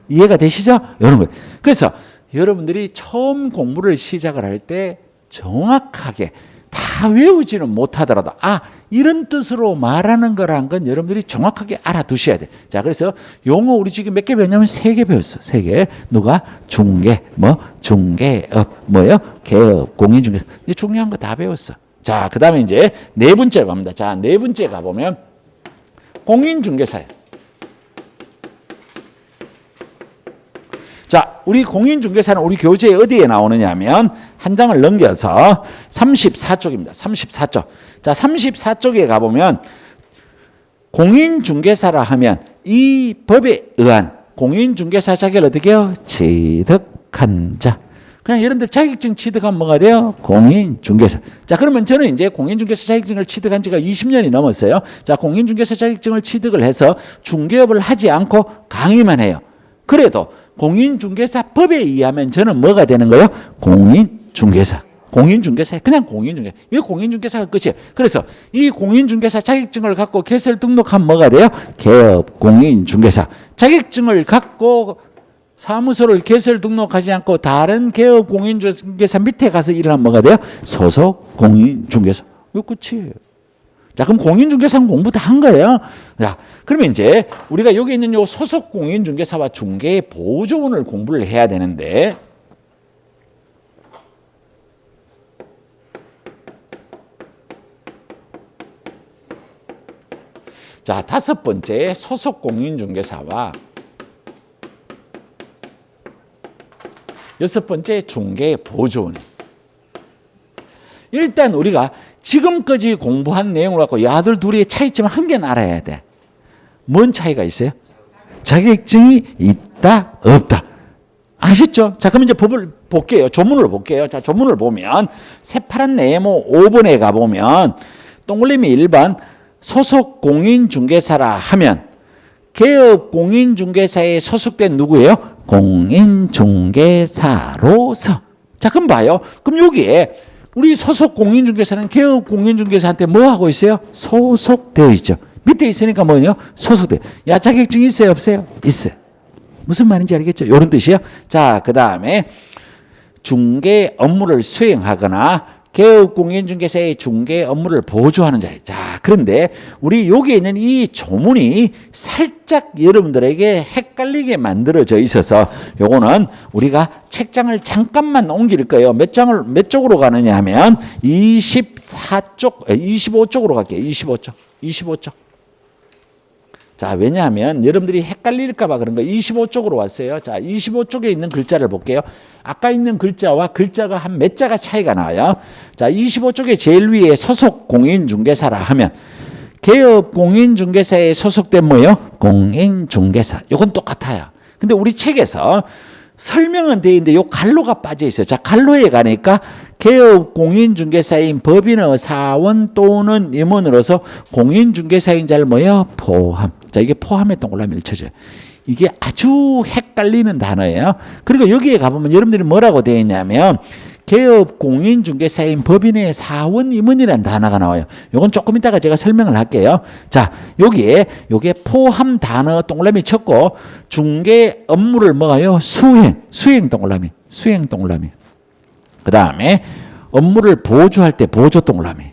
이해가 되시죠? 이런 거예요. 그래서 여러분들이 처음 공부를 시작을 할 때 정확하게 다 외우지는 못하더라도 이런 뜻으로 말하는 거란 건 여러분들이 정확하게 알아두셔야 돼. 자, 그래서 용어 우리 지금 몇 개 배웠냐면 3개 배웠어. 3개. 누가? 중개, 중개업, 개업, 공인중개사. 이제 중요한 거 다 배웠어. 자, 그 다음에 이제 4번째 갑니다. 자, 4번째 가보면 공인중개사예요. 자, 우리 공인중개사는 우리 교재에 어디에 나오느냐 하면 한 장을 넘겨서 34쪽입니다. 34쪽. 자, 34쪽에 가보면 공인중개사라 하면 이 법에 의한 공인중개사 자격을 어떻게 해요? 취득한 자. 그냥 여러분들 자격증 취득하면 뭐가 돼요? 공인중개사. 자, 그러면 저는 이제 공인중개사 자격증을 취득한 지가 20년이 넘었어요. 자, 공인중개사 자격증을 취득을 해서 중개업을 하지 않고 강의만 해요. 그래도 공인중개사법에 의하면 저는 뭐가 되는 거예요? 공인중개사. 공인중개사. 그냥 공인중개사. 이 공인중개사가 끝이에요. 그래서 이 공인중개사 자격증을 갖고 개설 등록하면 뭐가 돼요? 개업 공인중개사. 자격증을 갖고 사무소를 개설 등록하지 않고 다른 개업 공인중개사 밑에 가서 일하면 뭐가 돼요? 소속 공인중개사. 이거 끝이에요. 자, 그럼 공인중개사는 공부 다 한 거예요. 자, 그러면 이제 우리가 여기 있는 요 소속 공인중개사와 중개 보조원을 공부를 해야 되는데, 자, 5번째 소속 공인중개사와 6번째 중개 보조원. 일단 우리가 지금까지 공부한 내용을 갖고 야들 둘이의 차이점을 한 개는 알아야 돼. 뭔 차이가 있어요? 자격증이 있다, 없다. 아시죠? 자, 그럼 이제 법을 볼게요. 조문을 볼게요. 자, 조문을 보면 새파란 네모 5번에 가보면 동그라미 1번 소속 공인중개사라 하면 개업 공인중개사에 소속된 누구예요? 공인중개사로서. 자, 그럼 봐요. 그럼 여기에 우리 소속 공인중개사는 개업 공인중개사한테 뭐 하고 있어요? 소속되어 있죠. 밑에 있으니까 뭐예요? 소속돼. 야, 자격증 있어요? 없어요? 있어요. 무슨 말인지 알겠죠? 이런 뜻이요. 자, 그 다음에 중개 업무를 수행하거나 개업 공인중개사의 중개 업무를 보조하는 자예요. 자, 그런데 우리 여기에 있는 이 조문이 살짝 여러분들에게 헷갈리게 만들어져 있어서 요거는 우리가 책장을 잠깐만 옮길 거예요. 몇 쪽으로 가느냐 하면 25쪽으로 갈게요. 25쪽. 자, 왜냐하면 여러분들이 헷갈릴까봐 그런 거예요. 25쪽으로 왔어요. 자, 25쪽에 있는 글자를 볼게요. 아까 있는 글자와 글자가 한 몇 자가 차이가 나요. 자, 25쪽에 제일 위에 소속 공인중개사라 하면 개업 공인중개사에 소속된 뭐예요? 공인중개사. 요건 똑같아요. 근데 우리 책에서 설명은 되어 있는데 요 갈로가 빠져 있어요. 자, 갈로에 가니까 개업 공인중개사인 법인의 사원 또는 임원으로서 공인중개사인 자를 뭐예요? 포함. 자, 이게 포함의 동그라미를 쳐줘요. 이게 아주 헷갈리는 단어예요. 그리고 여기에 가보면 여러분들이 뭐라고 되어 있냐면 개업 공인중개사인 법인의 사원 임원이라는 단어가 나와요. 이건 조금 이따가 제가 설명을 할게요. 자, 여기에 요게 포함 단어 동그라미 쳤고 중개 업무를 뭐가요? 수행 동그라미. 그 다음에 업무를 보조할 때 보조 동그라미.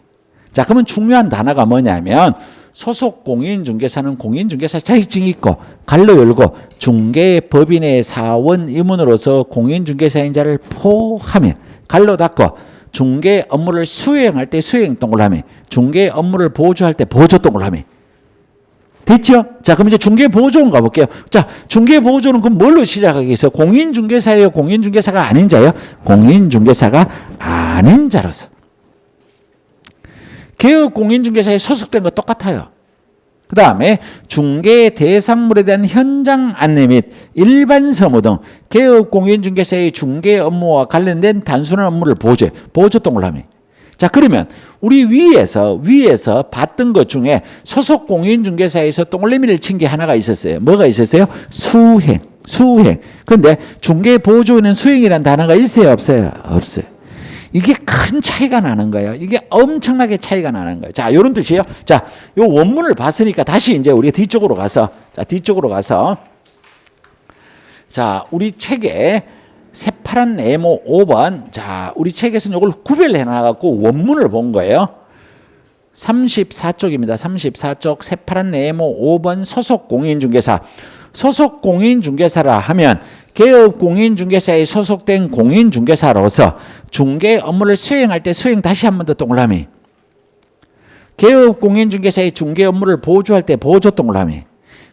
자, 그러면 중요한 단어가 뭐냐면 소속 공인중개사는 공인중개사 자격증이 있고 갈로 열고 중개법인의 사원 임원으로서 공인중개사인 자를 포함해 갈로 닫고 중개 업무를 수행할 때 수행 동그라미, 중개 업무를 보조할 때 보조 동그라미. 됐죠? 자, 그럼 이제 중개보조원 가볼게요. 자, 중개보조는 그럼 뭘로 시작하겠어요? 공인중개사예요? 공인중개사가 아닌 자예요? 공인중개사가 아닌 자로서. 개업 공인중개사에 소속된 거 똑같아요. 그 다음에 중개 대상물에 대한 현장 안내 및 일반 서무 등 개업 공인중개사의 중개 업무와 관련된 단순한 업무를 보조해. 보조 동그라미. 자, 그러면 우리 위에서 봤던 것 중에 소속 공인중개사에서 동그라미를 친 게 하나가 있었어요. 뭐가 있었어요? 수행. 그런데 중개보조는 수행이라는 단어가 있어요? 없어요? 없어요. 이게 큰 차이가 나는 거예요. 이게 엄청나게 차이가 나는 거예요. 자, 요런 뜻이에요. 자, 요 원문을 봤으니까 다시 이제 우리가 뒤쪽으로 가서 자, 우리 책에 새파란 네모 5번. 자, 우리 책에서는 이걸 구별해 놔갖고 원문을 본 거예요. 34쪽입니다. 34쪽 새파란 네모 5번 소속 공인중개사. 소속 공인중개사라 하면 개업 공인중개사에 소속된 공인중개사로서 중개 업무를 수행할 때 수행 다시 한 번 더 동그라미. 개업 공인중개사의 중개 업무를 보조할 때 보조 동그라미.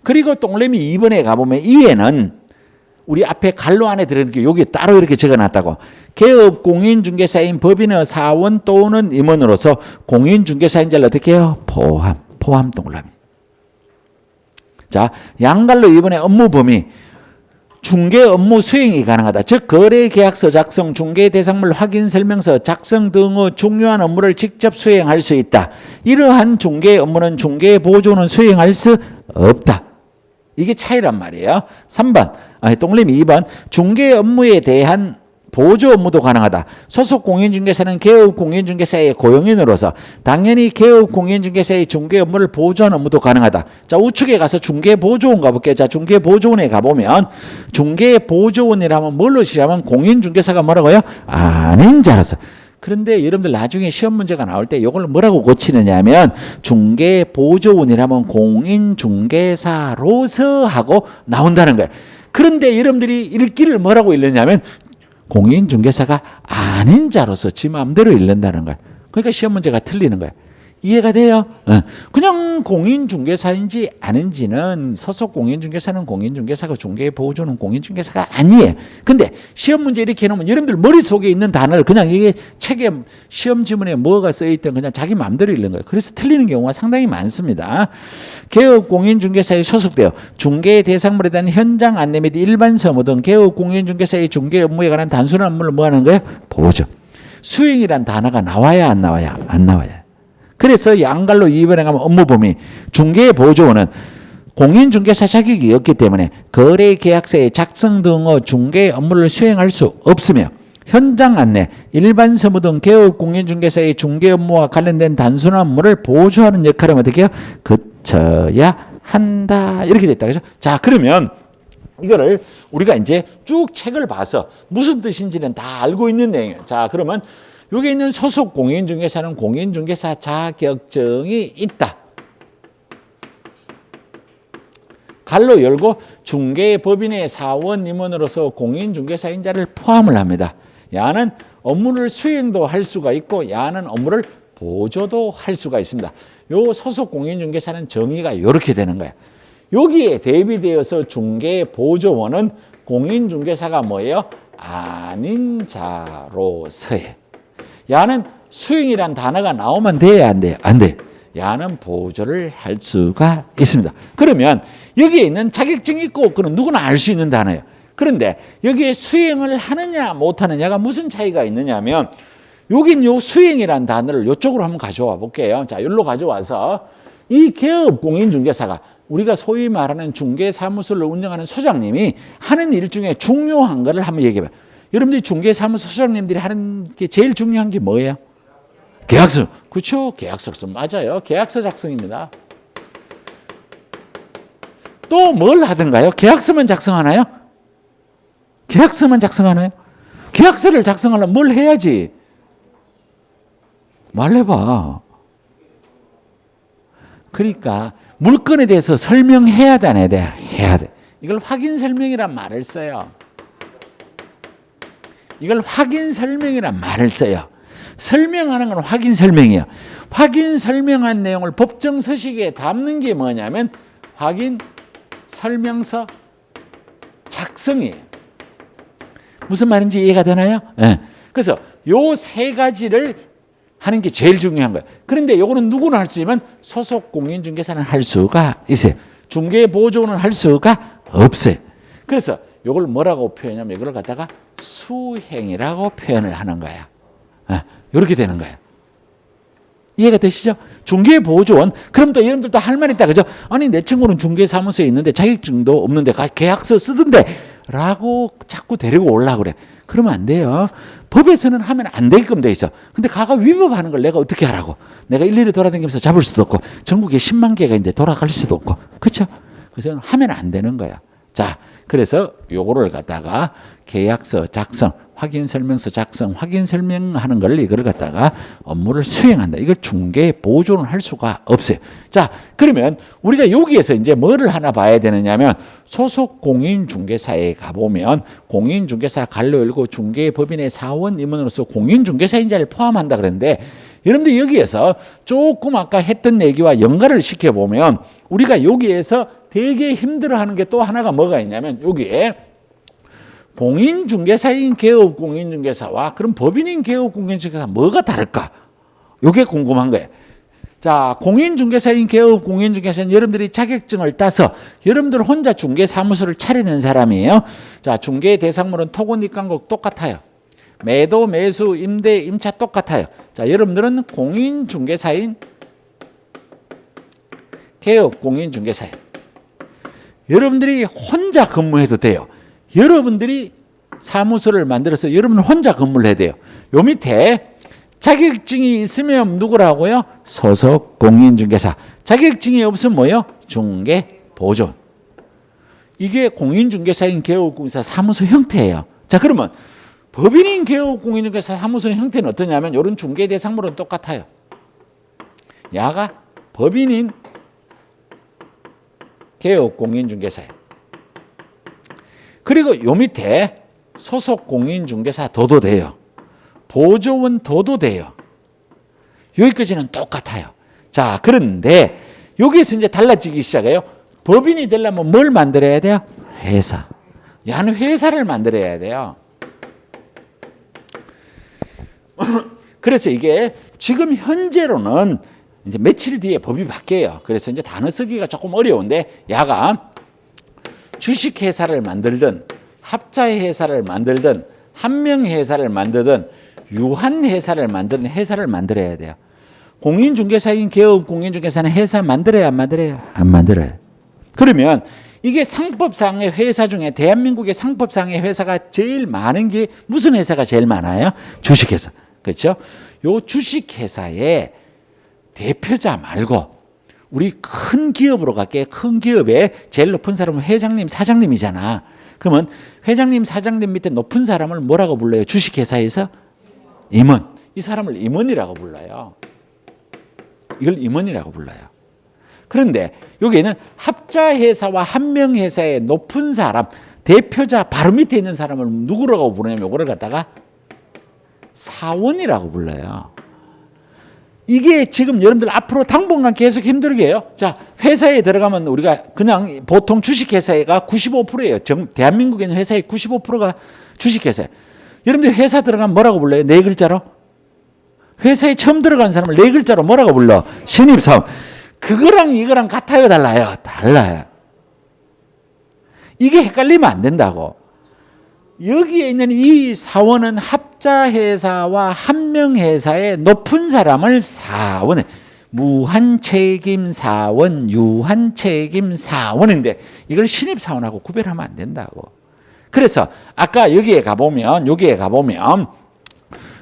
그리고 동그라미 2번에 가보면 이에는 우리 앞에 갈로 안에 들어있는 게 여기 따로 이렇게 적어놨다고. 개업 공인중개사인 법인의 사원 또는 임원으로서 공인중개사인 자를 어떻게 해요? 포함 동그라미. 자, 양갈로 이번에 업무 범위. 중개 업무 수행이 가능하다. 즉 거래 계약서 작성, 중개 대상물 확인 설명서 작성 등의 중요한 업무를 직접 수행할 수 있다. 이러한 중개 업무는 중개 보조는 수행할 수 없다. 이게 차이란 말이에요. 3번, 동그라미 2번 중개 업무에 대한 보조 업무도 가능하다. 소속 공인중개사는 개업 공인중개사의 고용인으로서 당연히 개업 공인중개사의 중개 업무를 보조하는 업무도 가능하다. 자, 우측에 가서 중개보조원 가볼게요. 자, 중개보조원에 가보면 중개보조원이라면 뭘로 시작하면 공인중개사가 뭐라고요? 아닌 자로서. 그런데 여러분들 나중에 시험 문제가 나올 때 이걸 뭐라고 고치느냐 하면 중개보조원이라면 공인중개사로서 하고 나온다는 거예요. 그런데 여러분들이 읽기를 뭐라고 읽느냐면 공인중개사가 아닌 자로서 지 마음대로 읽는다는 거예요. 그러니까 시험 문제가 틀리는 거예요. 이해가 돼요? 그냥 공인중개사인지 아닌지는 소속 공인중개사는 공인중개사고 중개보조는 공인중개사가 아니에요. 근데 시험 문제 이렇게 해놓으면 여러분들 머릿속에 있는 단어를 그냥 이게 책에 시험 지문에 뭐가 써있든 그냥 자기 마음대로 읽는 거예요. 그래서 틀리는 경우가 상당히 많습니다. 개업 공인중개사에 소속되어 중개 대상물에 대한 현장 안내 및 일반 서무 등 개업 공인중개사의 중개 업무에 관한 단순한 업무를 뭐 하는 거예요? 보조. 수행이란 단어가 나와야 안 나와요? 안 나와요. 그래서 양갈로 2번에 가면 업무 범위 중개보조원은 공인중개사 자격이 없기 때문에 거래계약서의 작성 등의 중개 업무를 수행할 수 없으며 현장 안내, 일반 서무 등 개업 공인중개사의 중개 업무와 관련된 단순한 업무를 보조하는 역할은 어떻게 해요? 그쳐야 한다. 이렇게 됐다. 그죠? 자, 그러면 이거를 우리가 이제 쭉 책을 봐서 무슨 뜻인지는 다 알고 있는 내용이에요. 자, 그러면 여기 있는 소속 공인중개사는 공인중개사 자격증이 있다. 갈로 열고 중개법인의 사원 임원으로서 공인중개사인자를 포함을 합니다. 야는 업무를 수행도 할 수가 있고 야는 업무를 보조도 할 수가 있습니다. 요 소속 공인중개사는 정의가 이렇게 되는 거야. 여기에 대비되어서 중개보조원은 공인중개사가 뭐예요? 아닌 자로서의. 야는 수행이란 단어가 나오면 돼야 안 돼요? 안 돼. 야는 보조를 할 수가 있습니다. 그러면 여기에 있는 자격증이 있고 그럼 누구나 알 수 있는 단어예요. 그런데 여기에 수행을 하느냐 못하느냐가 무슨 차이가 있느냐면 여긴 요 수행이란 단어를 이쪽으로 한번 가져와 볼게요. 자, 여기로 가져와서 이 개업 공인중개사가 우리가 소위 말하는 중개사무소를 운영하는 소장님이 하는 일 중에 중요한 거를 한번 얘기해 봐요. 여러분들이 중개사무소 소장님들이 하는 게 제일 중요한 게 뭐예요? 계약서. 그렇죠? 계약서 맞아요. 계약서 작성입니다. 또 뭘 하던가요? 계약서만 작성하나요? 계약서만 작성하나요? 계약서를 작성하려면 뭘 해야지? 말해봐. 그러니까 물건에 대해서 설명해야 돼, 안 해야 돼? 해야 돼. 이걸 확인 설명이란 말을 써요. 이걸 확인 설명이란 말을 써요. 설명하는 건 확인 설명이에요. 확인 설명한 내용을 법정 서식에 담는 게 뭐냐면 확인 설명서 작성이에요. 무슨 말인지 이해가 되나요? 네. 그래서 요 세 가지를 하는 게 제일 중요한 거예요. 그런데 요거는 누구나 할 수 있지만 소속 공인중개사는 할 수가 있어요. 중개보조는 할 수가 없어요. 그래서 요걸 뭐라고 표현하냐면 이걸 갖다가 수행이라고 표현을 하는 거야. 이렇게 되는 거예요. 이해가 되시죠? 중개보조원. 그럼 또 여러분들도 할 말 있다. 그죠? 아니 내 친구는 중개사무소에 있는데 자격증도 없는데 계약서 쓰던데 라고 자꾸 데리고 오려고 그래. 그러면 안 돼요. 법에서는 하면 안 되게끔 돼 있어. 근데 가가 위법하는 걸 내가 어떻게 하라고. 내가 일일이 돌아다니면서 잡을 수도 없고 전국에 10만 개가 있는데 돌아갈 수도 없고. 그렇죠? 그래서 하면 안 되는 거야. 자, 그래서 요거를 갖다가 계약서 작성, 확인설명서 작성, 확인설명하는 걸 이걸 갖다가 업무를 수행한다. 이걸 중개보조는 할 수가 없어요. 자, 그러면 우리가 여기에서 이제 뭐를 하나 봐야 되느냐면 소속 공인중개사에 가보면 공인중개사 갈로 열고 중개법인의 사원 임원으로서 공인중개사인자를 포함한다 그랬는데 여러분들 여기에서 조금 아까 했던 얘기와 연관을 시켜보면 우리가 여기에서 되게 힘들어하는 게 또 하나가 뭐가 있냐면 여기에 공인중개사인 개업공인중개사와 그럼 법인인 개업공인중개사 뭐가 다를까? 이게 궁금한 거예요. 자, 공인중개사인 개업공인중개사는 여러분들이 자격증을 따서 여러분들 혼자 중개사무소를 차리는 사람이에요. 자, 중개 대상물은 토건 입간국 똑같아요. 매도, 매수, 임대, 임차 똑같아요. 자, 여러분들은 공인중개사인 개업공인중개사예요. 여러분들이 혼자 근무해도 돼요. 여러분들이 사무소를 만들어서 여러분 혼자 근무를 해야 돼요. 요 밑에 자격증이 있으면 누구라고요? 소속 공인중개사. 자격증이 없으면 뭐요? 중개보조. 이게 공인중개사인 개업공인중개사 사무소 형태예요. 자, 그러면 법인인 개업공인중개사 사무소의 형태는 어떠냐면 이런 중개대상물은 똑같아요. 야가 법인인 개업공인중개사예요. 그리고 요 밑에 소속 공인중개사 도도 돼요. 보조원 도도 돼요. 여기까지는 똑같아요. 자, 그런데 여기서 이제 달라지기 시작해요. 법인이 되려면 뭘 만들어야 돼요? 회사. 야는 회사를 만들어야 돼요. 그래서 이게 지금 현재로는 이제 며칠 뒤에 법이 바뀌어요. 그래서 이제 단어 쓰기가 조금 어려운데 야가 주식회사를 만들든 합자회사를 만들든 한명회사를 만들든 유한회사를 만드는 회사를 만들어야 돼요. 공인중개사인 개업 공인중개사는 회사 만들어야 안 만들어요? 안 만들어요. 그러면 이게 상법상의 회사 중에 대한민국의 상법상의 회사가 제일 많은 게 무슨 회사가 제일 많아요? 주식회사. 그렇죠? 요 주식회사의 대표자 말고 우리 큰 기업으로 갈게. 큰 기업의 제일 높은 사람은 회장님, 사장님이잖아. 그러면 회장님, 사장님 밑에 높은 사람을 뭐라고 불러요? 주식회사에서? 임원. 이 사람을 임원이라고 불러요. 이걸 임원이라고 불러요. 그런데 여기에는 합자회사와 한명회사의 높은 사람, 대표자 바로 밑에 있는 사람을 누구라고 부르냐면 이거를 갖다가 사원이라고 불러요. 이게 지금 여러분들 앞으로 당분간 계속 힘들게 해요. 자, 회사에 들어가면 우리가 그냥 보통 주식회사가 95%예요. 대한민국에 있는 회사의 95%가 주식회사예요. 여러분들 회사 들어가면 뭐라고 불러요? 네 글자로? 회사에 처음 들어간 사람을 네 글자로 뭐라고 불러? 신입사원. 그거랑 이거랑 같아요, 달라요? 달라요. 이게 헷갈리면 안 된다고. 여기에 있는 이 사원은 합자회사와 한명회사의 높은 사람을 사원에 무한책임사원, 유한책임사원인데 이걸 신입사원하고 구별하면 안 된다고. 그래서 아까 여기에 가보면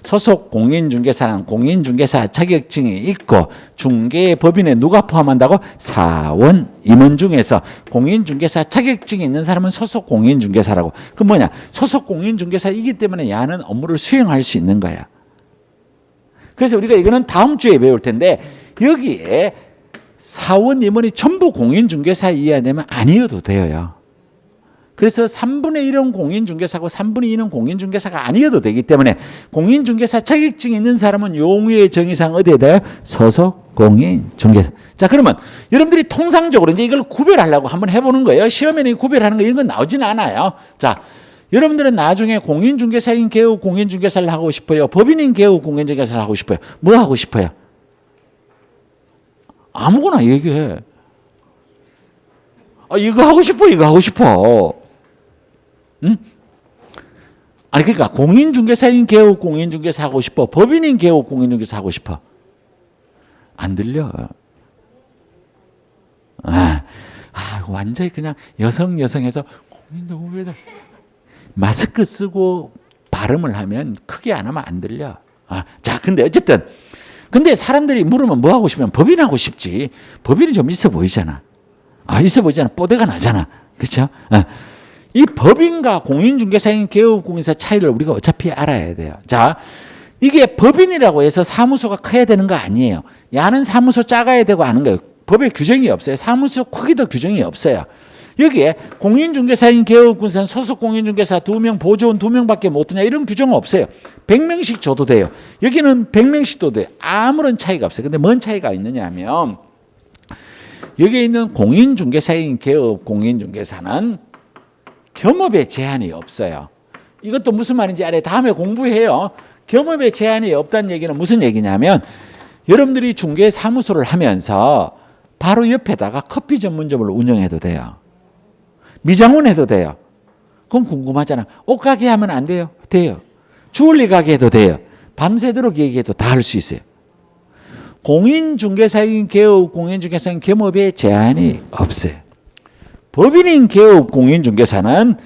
소속 공인중개사는 공인중개사 자격증이 있고 중개법인에 누가 포함한다고? 사원, 임원 중에서 공인중개사 자격증이 있는 사람은 소속 공인중개사라고. 그 뭐냐? 소속 공인중개사이기 때문에 야는 업무를 수행할 수 있는 거야. 그래서 우리가 이거는 다음 주에 배울 텐데 여기에 사원, 임원이 전부 공인중개사이어야 되면 아니어도 돼요. 그래서 3분의 1은 공인중개사고 3분의 2는 공인중개사가 아니어도 되기 때문에 공인중개사 자격증이 있는 사람은 용의의 정의상 어디에 돼요? 소속 공인중개사. 자, 그러면 여러분들이 통상적으로 이제 이걸 구별하려고 한번 해보는 거예요. 시험에는 구별하는 거 이런 건 나오지는 않아요. 자, 여러분들은 나중에 공인중개사인 개업 공인중개사를 하고 싶어요? 법인인 개업 공인중개사를 하고 싶어요? 뭐 하고 싶어요? 아무거나 얘기해. 아, 이거 하고 싶어, 이거 하고 싶어. 응? 아니, 그러니까 공인중개사인 개업 공인중개사 하고 싶어? 법인인 개업 공인중개사 하고 싶어? 안 들려. 완전히 그냥 여성해서 공인중개사 마스크 쓰고 발음을 하면 크게 안 하면 안 들려. 자, 근데 어쨌든 근데 사람들이 물으면 뭐 하고 싶으면 법인 하고 싶지. 법인이 좀 있어 보이잖아. 있어 보이잖아. 뽀대가 나잖아. 그렇죠? 이 법인과 공인중개사인 개업공인사 차이를 우리가 어차피 알아야 돼요. 자, 이게 법인이라고 해서 사무소가 커야 되는 거 아니에요. 야는 사무소 작아야 되고 하는 거예요. 법에 규정이 없어요. 사무소 크기도 규정이 없어요. 여기에 공인중개사인 개업공인사는 소속 공인중개사 2명, 보조원 2명밖에 못 드냐 이런 규정은 없어요. 100명씩 줘도 돼요. 여기는 100명씩 줘도 돼요. 아무런 차이가 없어요. 근데 뭔 차이가 있느냐 하면 여기에 있는 공인중개사인 개업 공인중개사는 겸업에 제한이 없어요. 이것도 무슨 말인지 알아요. 다음에 공부해요. 겸업에 제한이 없다는 얘기는 무슨 얘기냐면 여러분들이 중개 사무소를 하면서 바로 옆에다가 커피 전문점을 운영해도 돼요. 미장원 해도 돼요. 그건 궁금하잖아. 옷가게 하면 안 돼요? 돼요. 주얼리 가게 해도 돼요. 밤새도록 얘기해도 다 할 수 있어요. 공인중개사인 개업 공인중개사인 겸업에 제한이 없어요. 법인인 개업 공인중개사는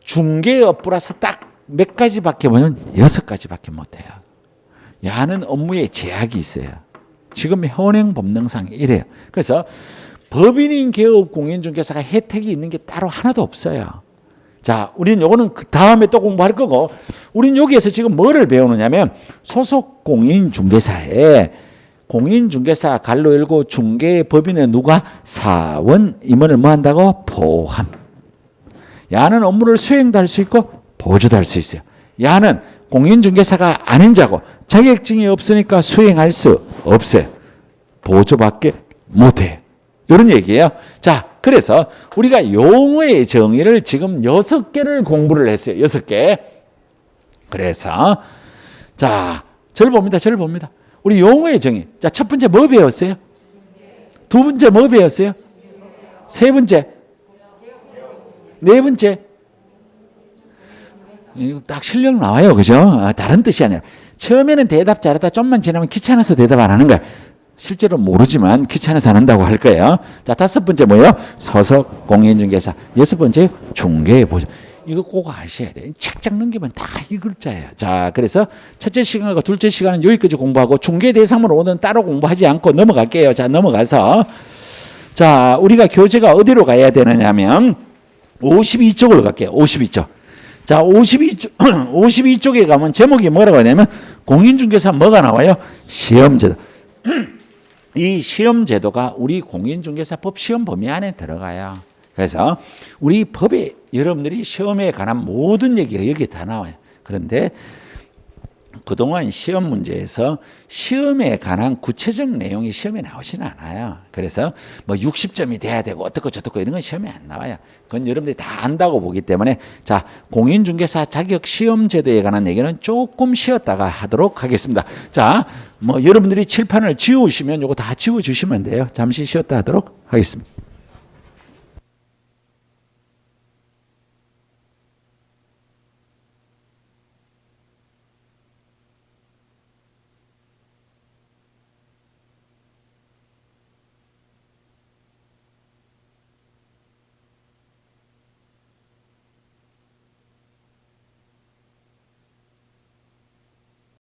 중개업 플러스 딱 몇 가지밖에 못하면 6가지밖에 못해요. 야는 업무에 제약이 있어요. 지금 현행 법령상 이래요. 그래서 법인인 개업 공인중개사가 혜택이 있는 게 따로 하나도 없어요. 자, 우리는 요거는 그 다음에 또 공부할 거고 우리는 여기에서 지금 뭐를 배우느냐면 소속 공인중개사에 공인중개사 갈로 열고 중개법인에 누가 사원 임원을 뭐 한다고? 포함. 야는 업무를 수행도 할 수 있고 보조도 할 수 있어요. 야는 공인중개사가 아닌 자고 자격증이 없으니까 수행할 수 없어요. 보조밖에 못해요. 이런 얘기예요. 자, 그래서 우리가 용어의 정의를 지금 6개를 공부를 했어요. 6개. 그래서 자, 저를 봅니다. 우리 용어의 정의. 자, 첫 번째 뭐 배웠어요? 두 번째 뭐 배웠어요? 세 번째? 네 번째? 딱 실력 나와요. 그죠? 다른 뜻이 아니라. 처음에는 대답 잘하다 좀만 지나면 귀찮아서 대답 안 하는 거야. 실제로 모르지만 귀찮아서 안 한다고 할 거예요. 자, 다섯 번째 뭐예요? 서석 공인중개사. 여섯 번째 중개보증. 이거 꼭 아셔야 돼. 책장 넘기면 다 이 글자예요. 자, 그래서 첫째 시간과 둘째 시간은 여기까지 공부하고 중개 대상으로 오늘 따로 공부하지 않고 넘어갈게요. 자, 넘어가서 자, 우리가 교재가 어디로 가야 되느냐면 52쪽으로 갈게요. 52쪽. 자, 52쪽에 가면 제목이 뭐라고 하냐면 공인중개사 뭐가 나와요? 시험제도. 이 시험제도가 우리 공인중개사법 시험 범위 안에 들어가요. 그래서 우리 법에 여러분들이 시험에 관한 모든 얘기가 여기 다 나와요. 그런데 그동안 시험 문제에서 시험에 관한 구체적 내용이 시험에 나오지는 않아요. 그래서 뭐 60점이 돼야 되고 어떻고 저떻고 이런 건 시험에 안 나와요. 그건 여러분들이 다 안다고 보기 때문에 자, 공인중개사 자격 시험 제도에 관한 얘기는 조금 쉬었다가 하도록 하겠습니다. 자, 뭐 여러분들이 칠판을 지우시면 요거 다 지워 주시면 돼요. 잠시 쉬었다 하도록 하겠습니다.